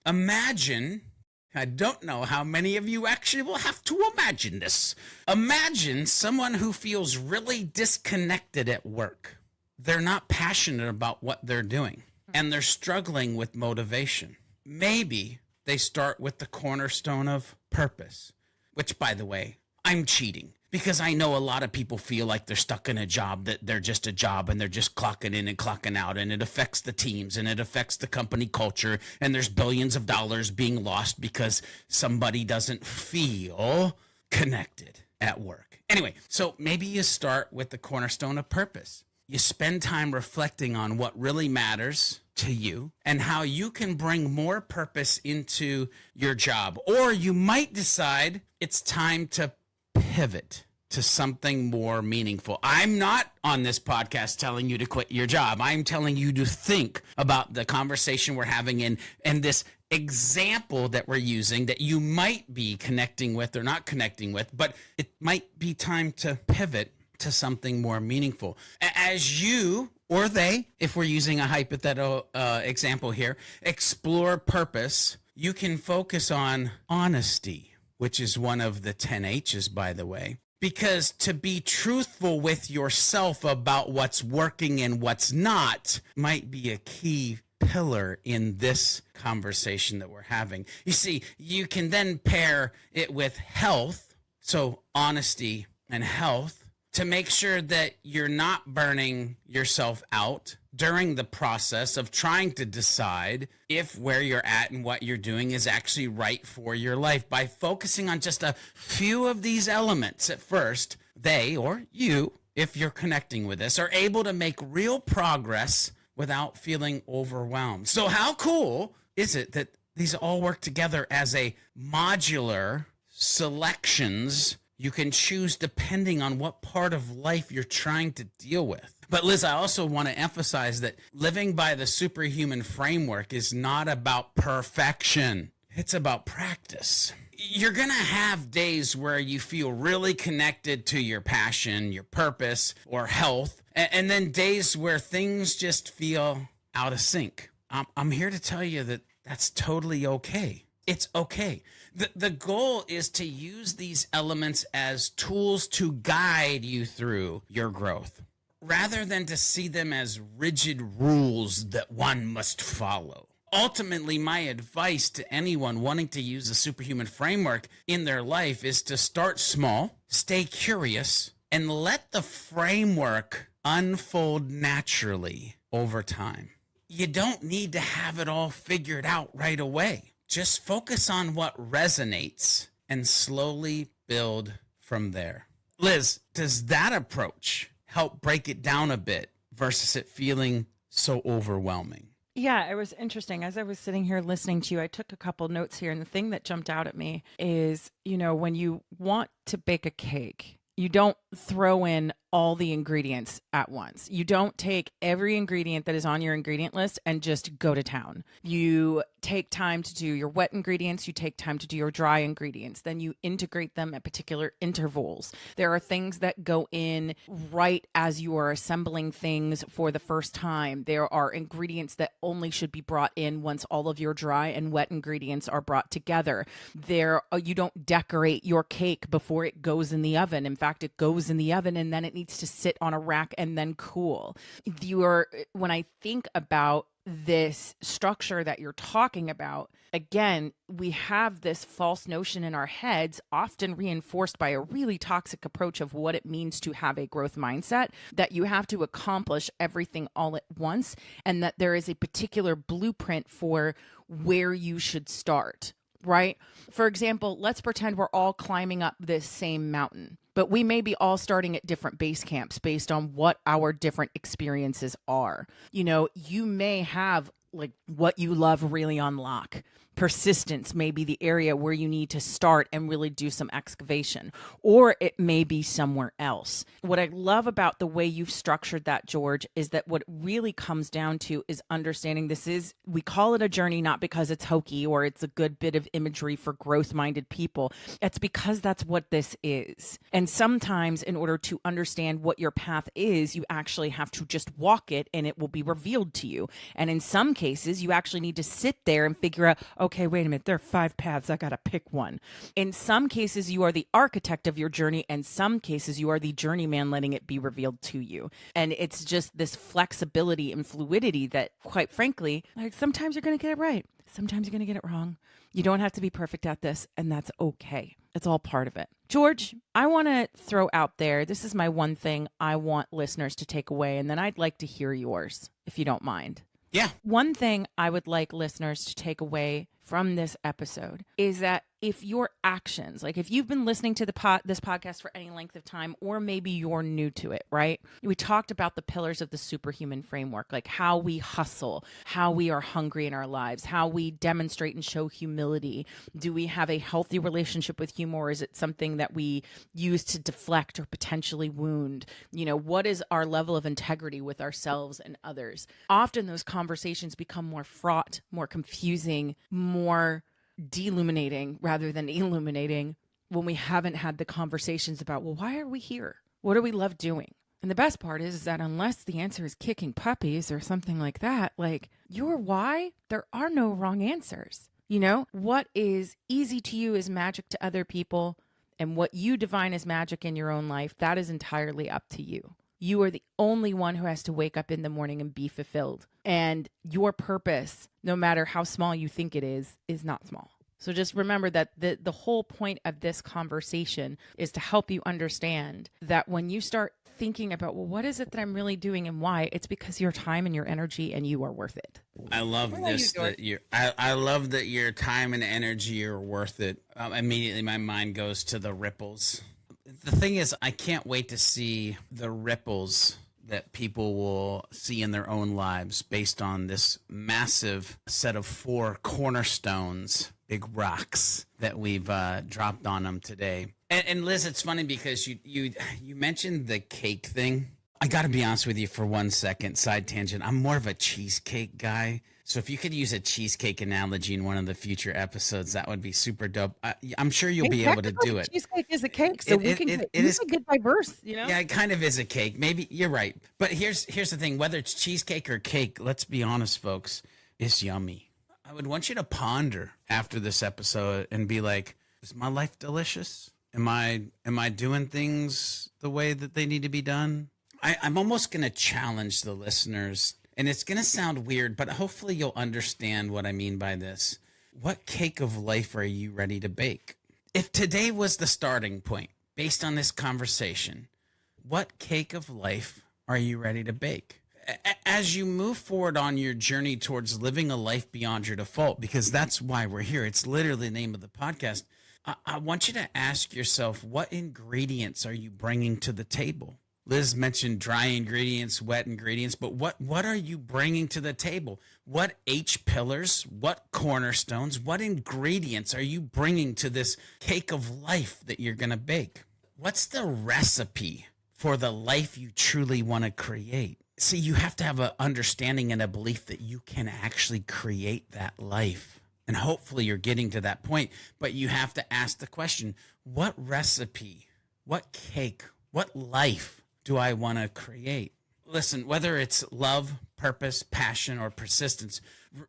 Imagine, I don't know how many of you actually will have to imagine this. Imagine someone who feels really disconnected at work. They're not passionate about what they're doing, and they're struggling with motivation. Maybe they start with the cornerstone of purpose, which, by the way, I'm cheating because I know a lot of people feel like they're stuck in a job, that they're just a job and they're just clocking in and clocking out, and it affects the teams and it affects the company culture, and there's billions of dollars being lost because somebody doesn't feel connected. at work. Anyway, so maybe you start with the cornerstone of purpose. You spend time reflecting on what really matters to you and how you can bring more purpose into your job. Or you might decide it's time to pivot to something more meaningful. I'm not on this podcast telling you to quit your job. I'm telling you to think about the conversation we're having and this example that we're using that you might be connecting with or not connecting with, but it might be time to pivot to something more meaningful. As you or they, if we're using a hypothetical example here, explore purpose, you can focus on honesty, which is one of the 10 H's, by the way. Because to be truthful with yourself about what's working and what's not might be a key pillar in this conversation that we're having. You see, you can then pair it with health, so honesty and health, to make sure that you're not burning yourself out during the process of trying to decide if where you're at and what you're doing is actually right for your life. By focusing on just a few of these elements at first, they, or you, if you're connecting with this, are able to make real progress without feeling overwhelmed. So how cool is it that these all work together as a modular selections you can choose depending on what part of life you're trying to deal with? But Liz, I also want to emphasize that living by the Superhuman Framework is not about perfection. It's about practice. You're going to have days where you feel really connected to your passion, your purpose, or health, and then days where things just feel out of sync. I'm here to tell you that that's totally okay. It's okay. The goal is to use these elements as tools to guide you through your growth, rather than to see them as rigid rules that one must follow. Ultimately, my advice to anyone wanting to use the Superhuman Framework in their life is to start small, stay curious, and let the framework unfold naturally over time. You don't need to have it all figured out right away. Just focus on what resonates and slowly build from there. Liz, does that approach help break it down a bit versus it feeling so overwhelming? Yeah, it was interesting. As I was sitting here listening to you, I took a couple notes here. And the thing that jumped out at me is, when you want to bake a cake, you don't throw in all the ingredients at once. You don't take every ingredient that is on your ingredient list and just go to town. You take time to do your wet ingredients. You take time to do your dry ingredients. Then you integrate them at particular intervals. There are things that go in right as you are assembling things for the first time. There are ingredients that only should be brought in once all of your dry and wet ingredients are brought together. You don't decorate your cake before it goes in the oven. In fact, it goes in the oven and then it needs to sit on a rack and then cool. When I think about this structure that you're talking about, again, we have this false notion in our heads, often reinforced by a really toxic approach of what it means to have a growth mindset, that you have to accomplish everything all at once, and that there is a particular blueprint for where you should start, right? For example, let's pretend we're all climbing up this same mountain, but we may be all starting at different base camps based on what our different experiences are. You may have like what you love really on lock. Persistence may be the area where you need to start and really do some excavation, or it may be somewhere else. What I love about the way you've structured that, George, is that what it really comes down to is understanding we call it a journey, not because it's hokey or it's a good bit of imagery for growth-minded people. It's because that's what this is. And sometimes in order to understand what your path is, you actually have to just walk it and it will be revealed to you. And in some cases, you actually need to sit there and figure out, okay, wait a minute, there are 5 paths. I got to pick one. In some cases, you are the architect of your journey. And some cases, you are the journeyman letting it be revealed to you. And it's just this flexibility and fluidity that, quite frankly, like sometimes you're going to get it right. Sometimes you're going to get it wrong. You don't have to be perfect at this, and that's okay. It's all part of it. George, I want to throw out there, this is my one thing I want listeners to take away, and then I'd like to hear yours, if you don't mind. Yeah. One thing I would like listeners to take away from this episode is that if your actions, like if you've been listening to this podcast for any length of time, or maybe you're new to it, right? We talked about the pillars of the Superhuman Framework, like how we hustle, how we are hungry in our lives, how we demonstrate and show humility. Do we have a healthy relationship with humor, or is it something that we use to deflect or potentially wound? What is our level of integrity with ourselves and others? Often those conversations become more fraught, more confusing, more deluminating rather than illuminating when we haven't had the conversations about, well, why are we here? What do we love doing? And the best part is that unless the answer is kicking puppies or something like that, like your why, there are no wrong answers. What is easy to you is magic to other people, and what you define as magic in your own life, that is entirely up to you. You are the only one who has to wake up in the morning and be fulfilled. And your purpose, no matter how small you think it is not small. So just remember that the whole point of this conversation is to help you understand that when you start thinking about, well, what is it that I'm really doing and why? It's because your time and your energy, and you are worth it. I love this. I love that your time and energy are worth it. Immediately my mind goes to the ripples. The thing is, I can't wait to see the ripples that people will see in their own lives based on this massive set of 4 cornerstones, big rocks that we've dropped on them today. And Liz, it's funny because you mentioned the cake thing. I got to be honest with you for 1 second, side tangent. I'm more of a cheesecake guy. So if you could use a cheesecake analogy in one of the future episodes, that would be super dope. I'm sure you'll be able to do it. Cheesecake is a cake, so we can get diverse, Yeah, it kind of is a cake. Maybe you're right. But here's the thing. Whether it's cheesecake or cake, let's be honest, folks, it's yummy. I would want you to ponder after this episode and be like, is my life delicious? Am I doing things the way that they need to be done? I'm almost going to challenge the listeners. And it's going to sound weird, but hopefully you'll understand what I mean by this. What cake of life are you ready to bake? If today was the starting point, based on this conversation, what cake of life are you ready to bake? As you move forward on your journey towards living a life beyond your default, because that's why we're here. It's literally the name of the podcast. I want you to ask yourself, what ingredients are you bringing to the table? Liz mentioned dry ingredients, wet ingredients, but what are you bringing to the table? What H pillars, what cornerstones, what ingredients are you bringing to this cake of life that you're going to bake? What's the recipe for the life you truly want to create? See, you have to have an understanding and a belief that you can actually create that life. And hopefully you're getting to that point, but you have to ask the question, what recipe, what cake, what life do I want to create? Listen, whether it's love, purpose, passion, or persistence,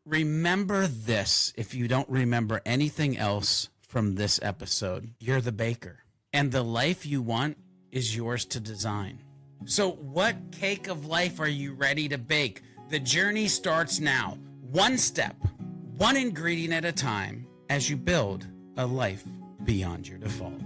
remember this. If you don't remember anything else from this episode, you're the baker. And the life you want is yours to design. So what cake of life are you ready to bake? The journey starts now. One step, one ingredient at a time, as you build a life beyond your default.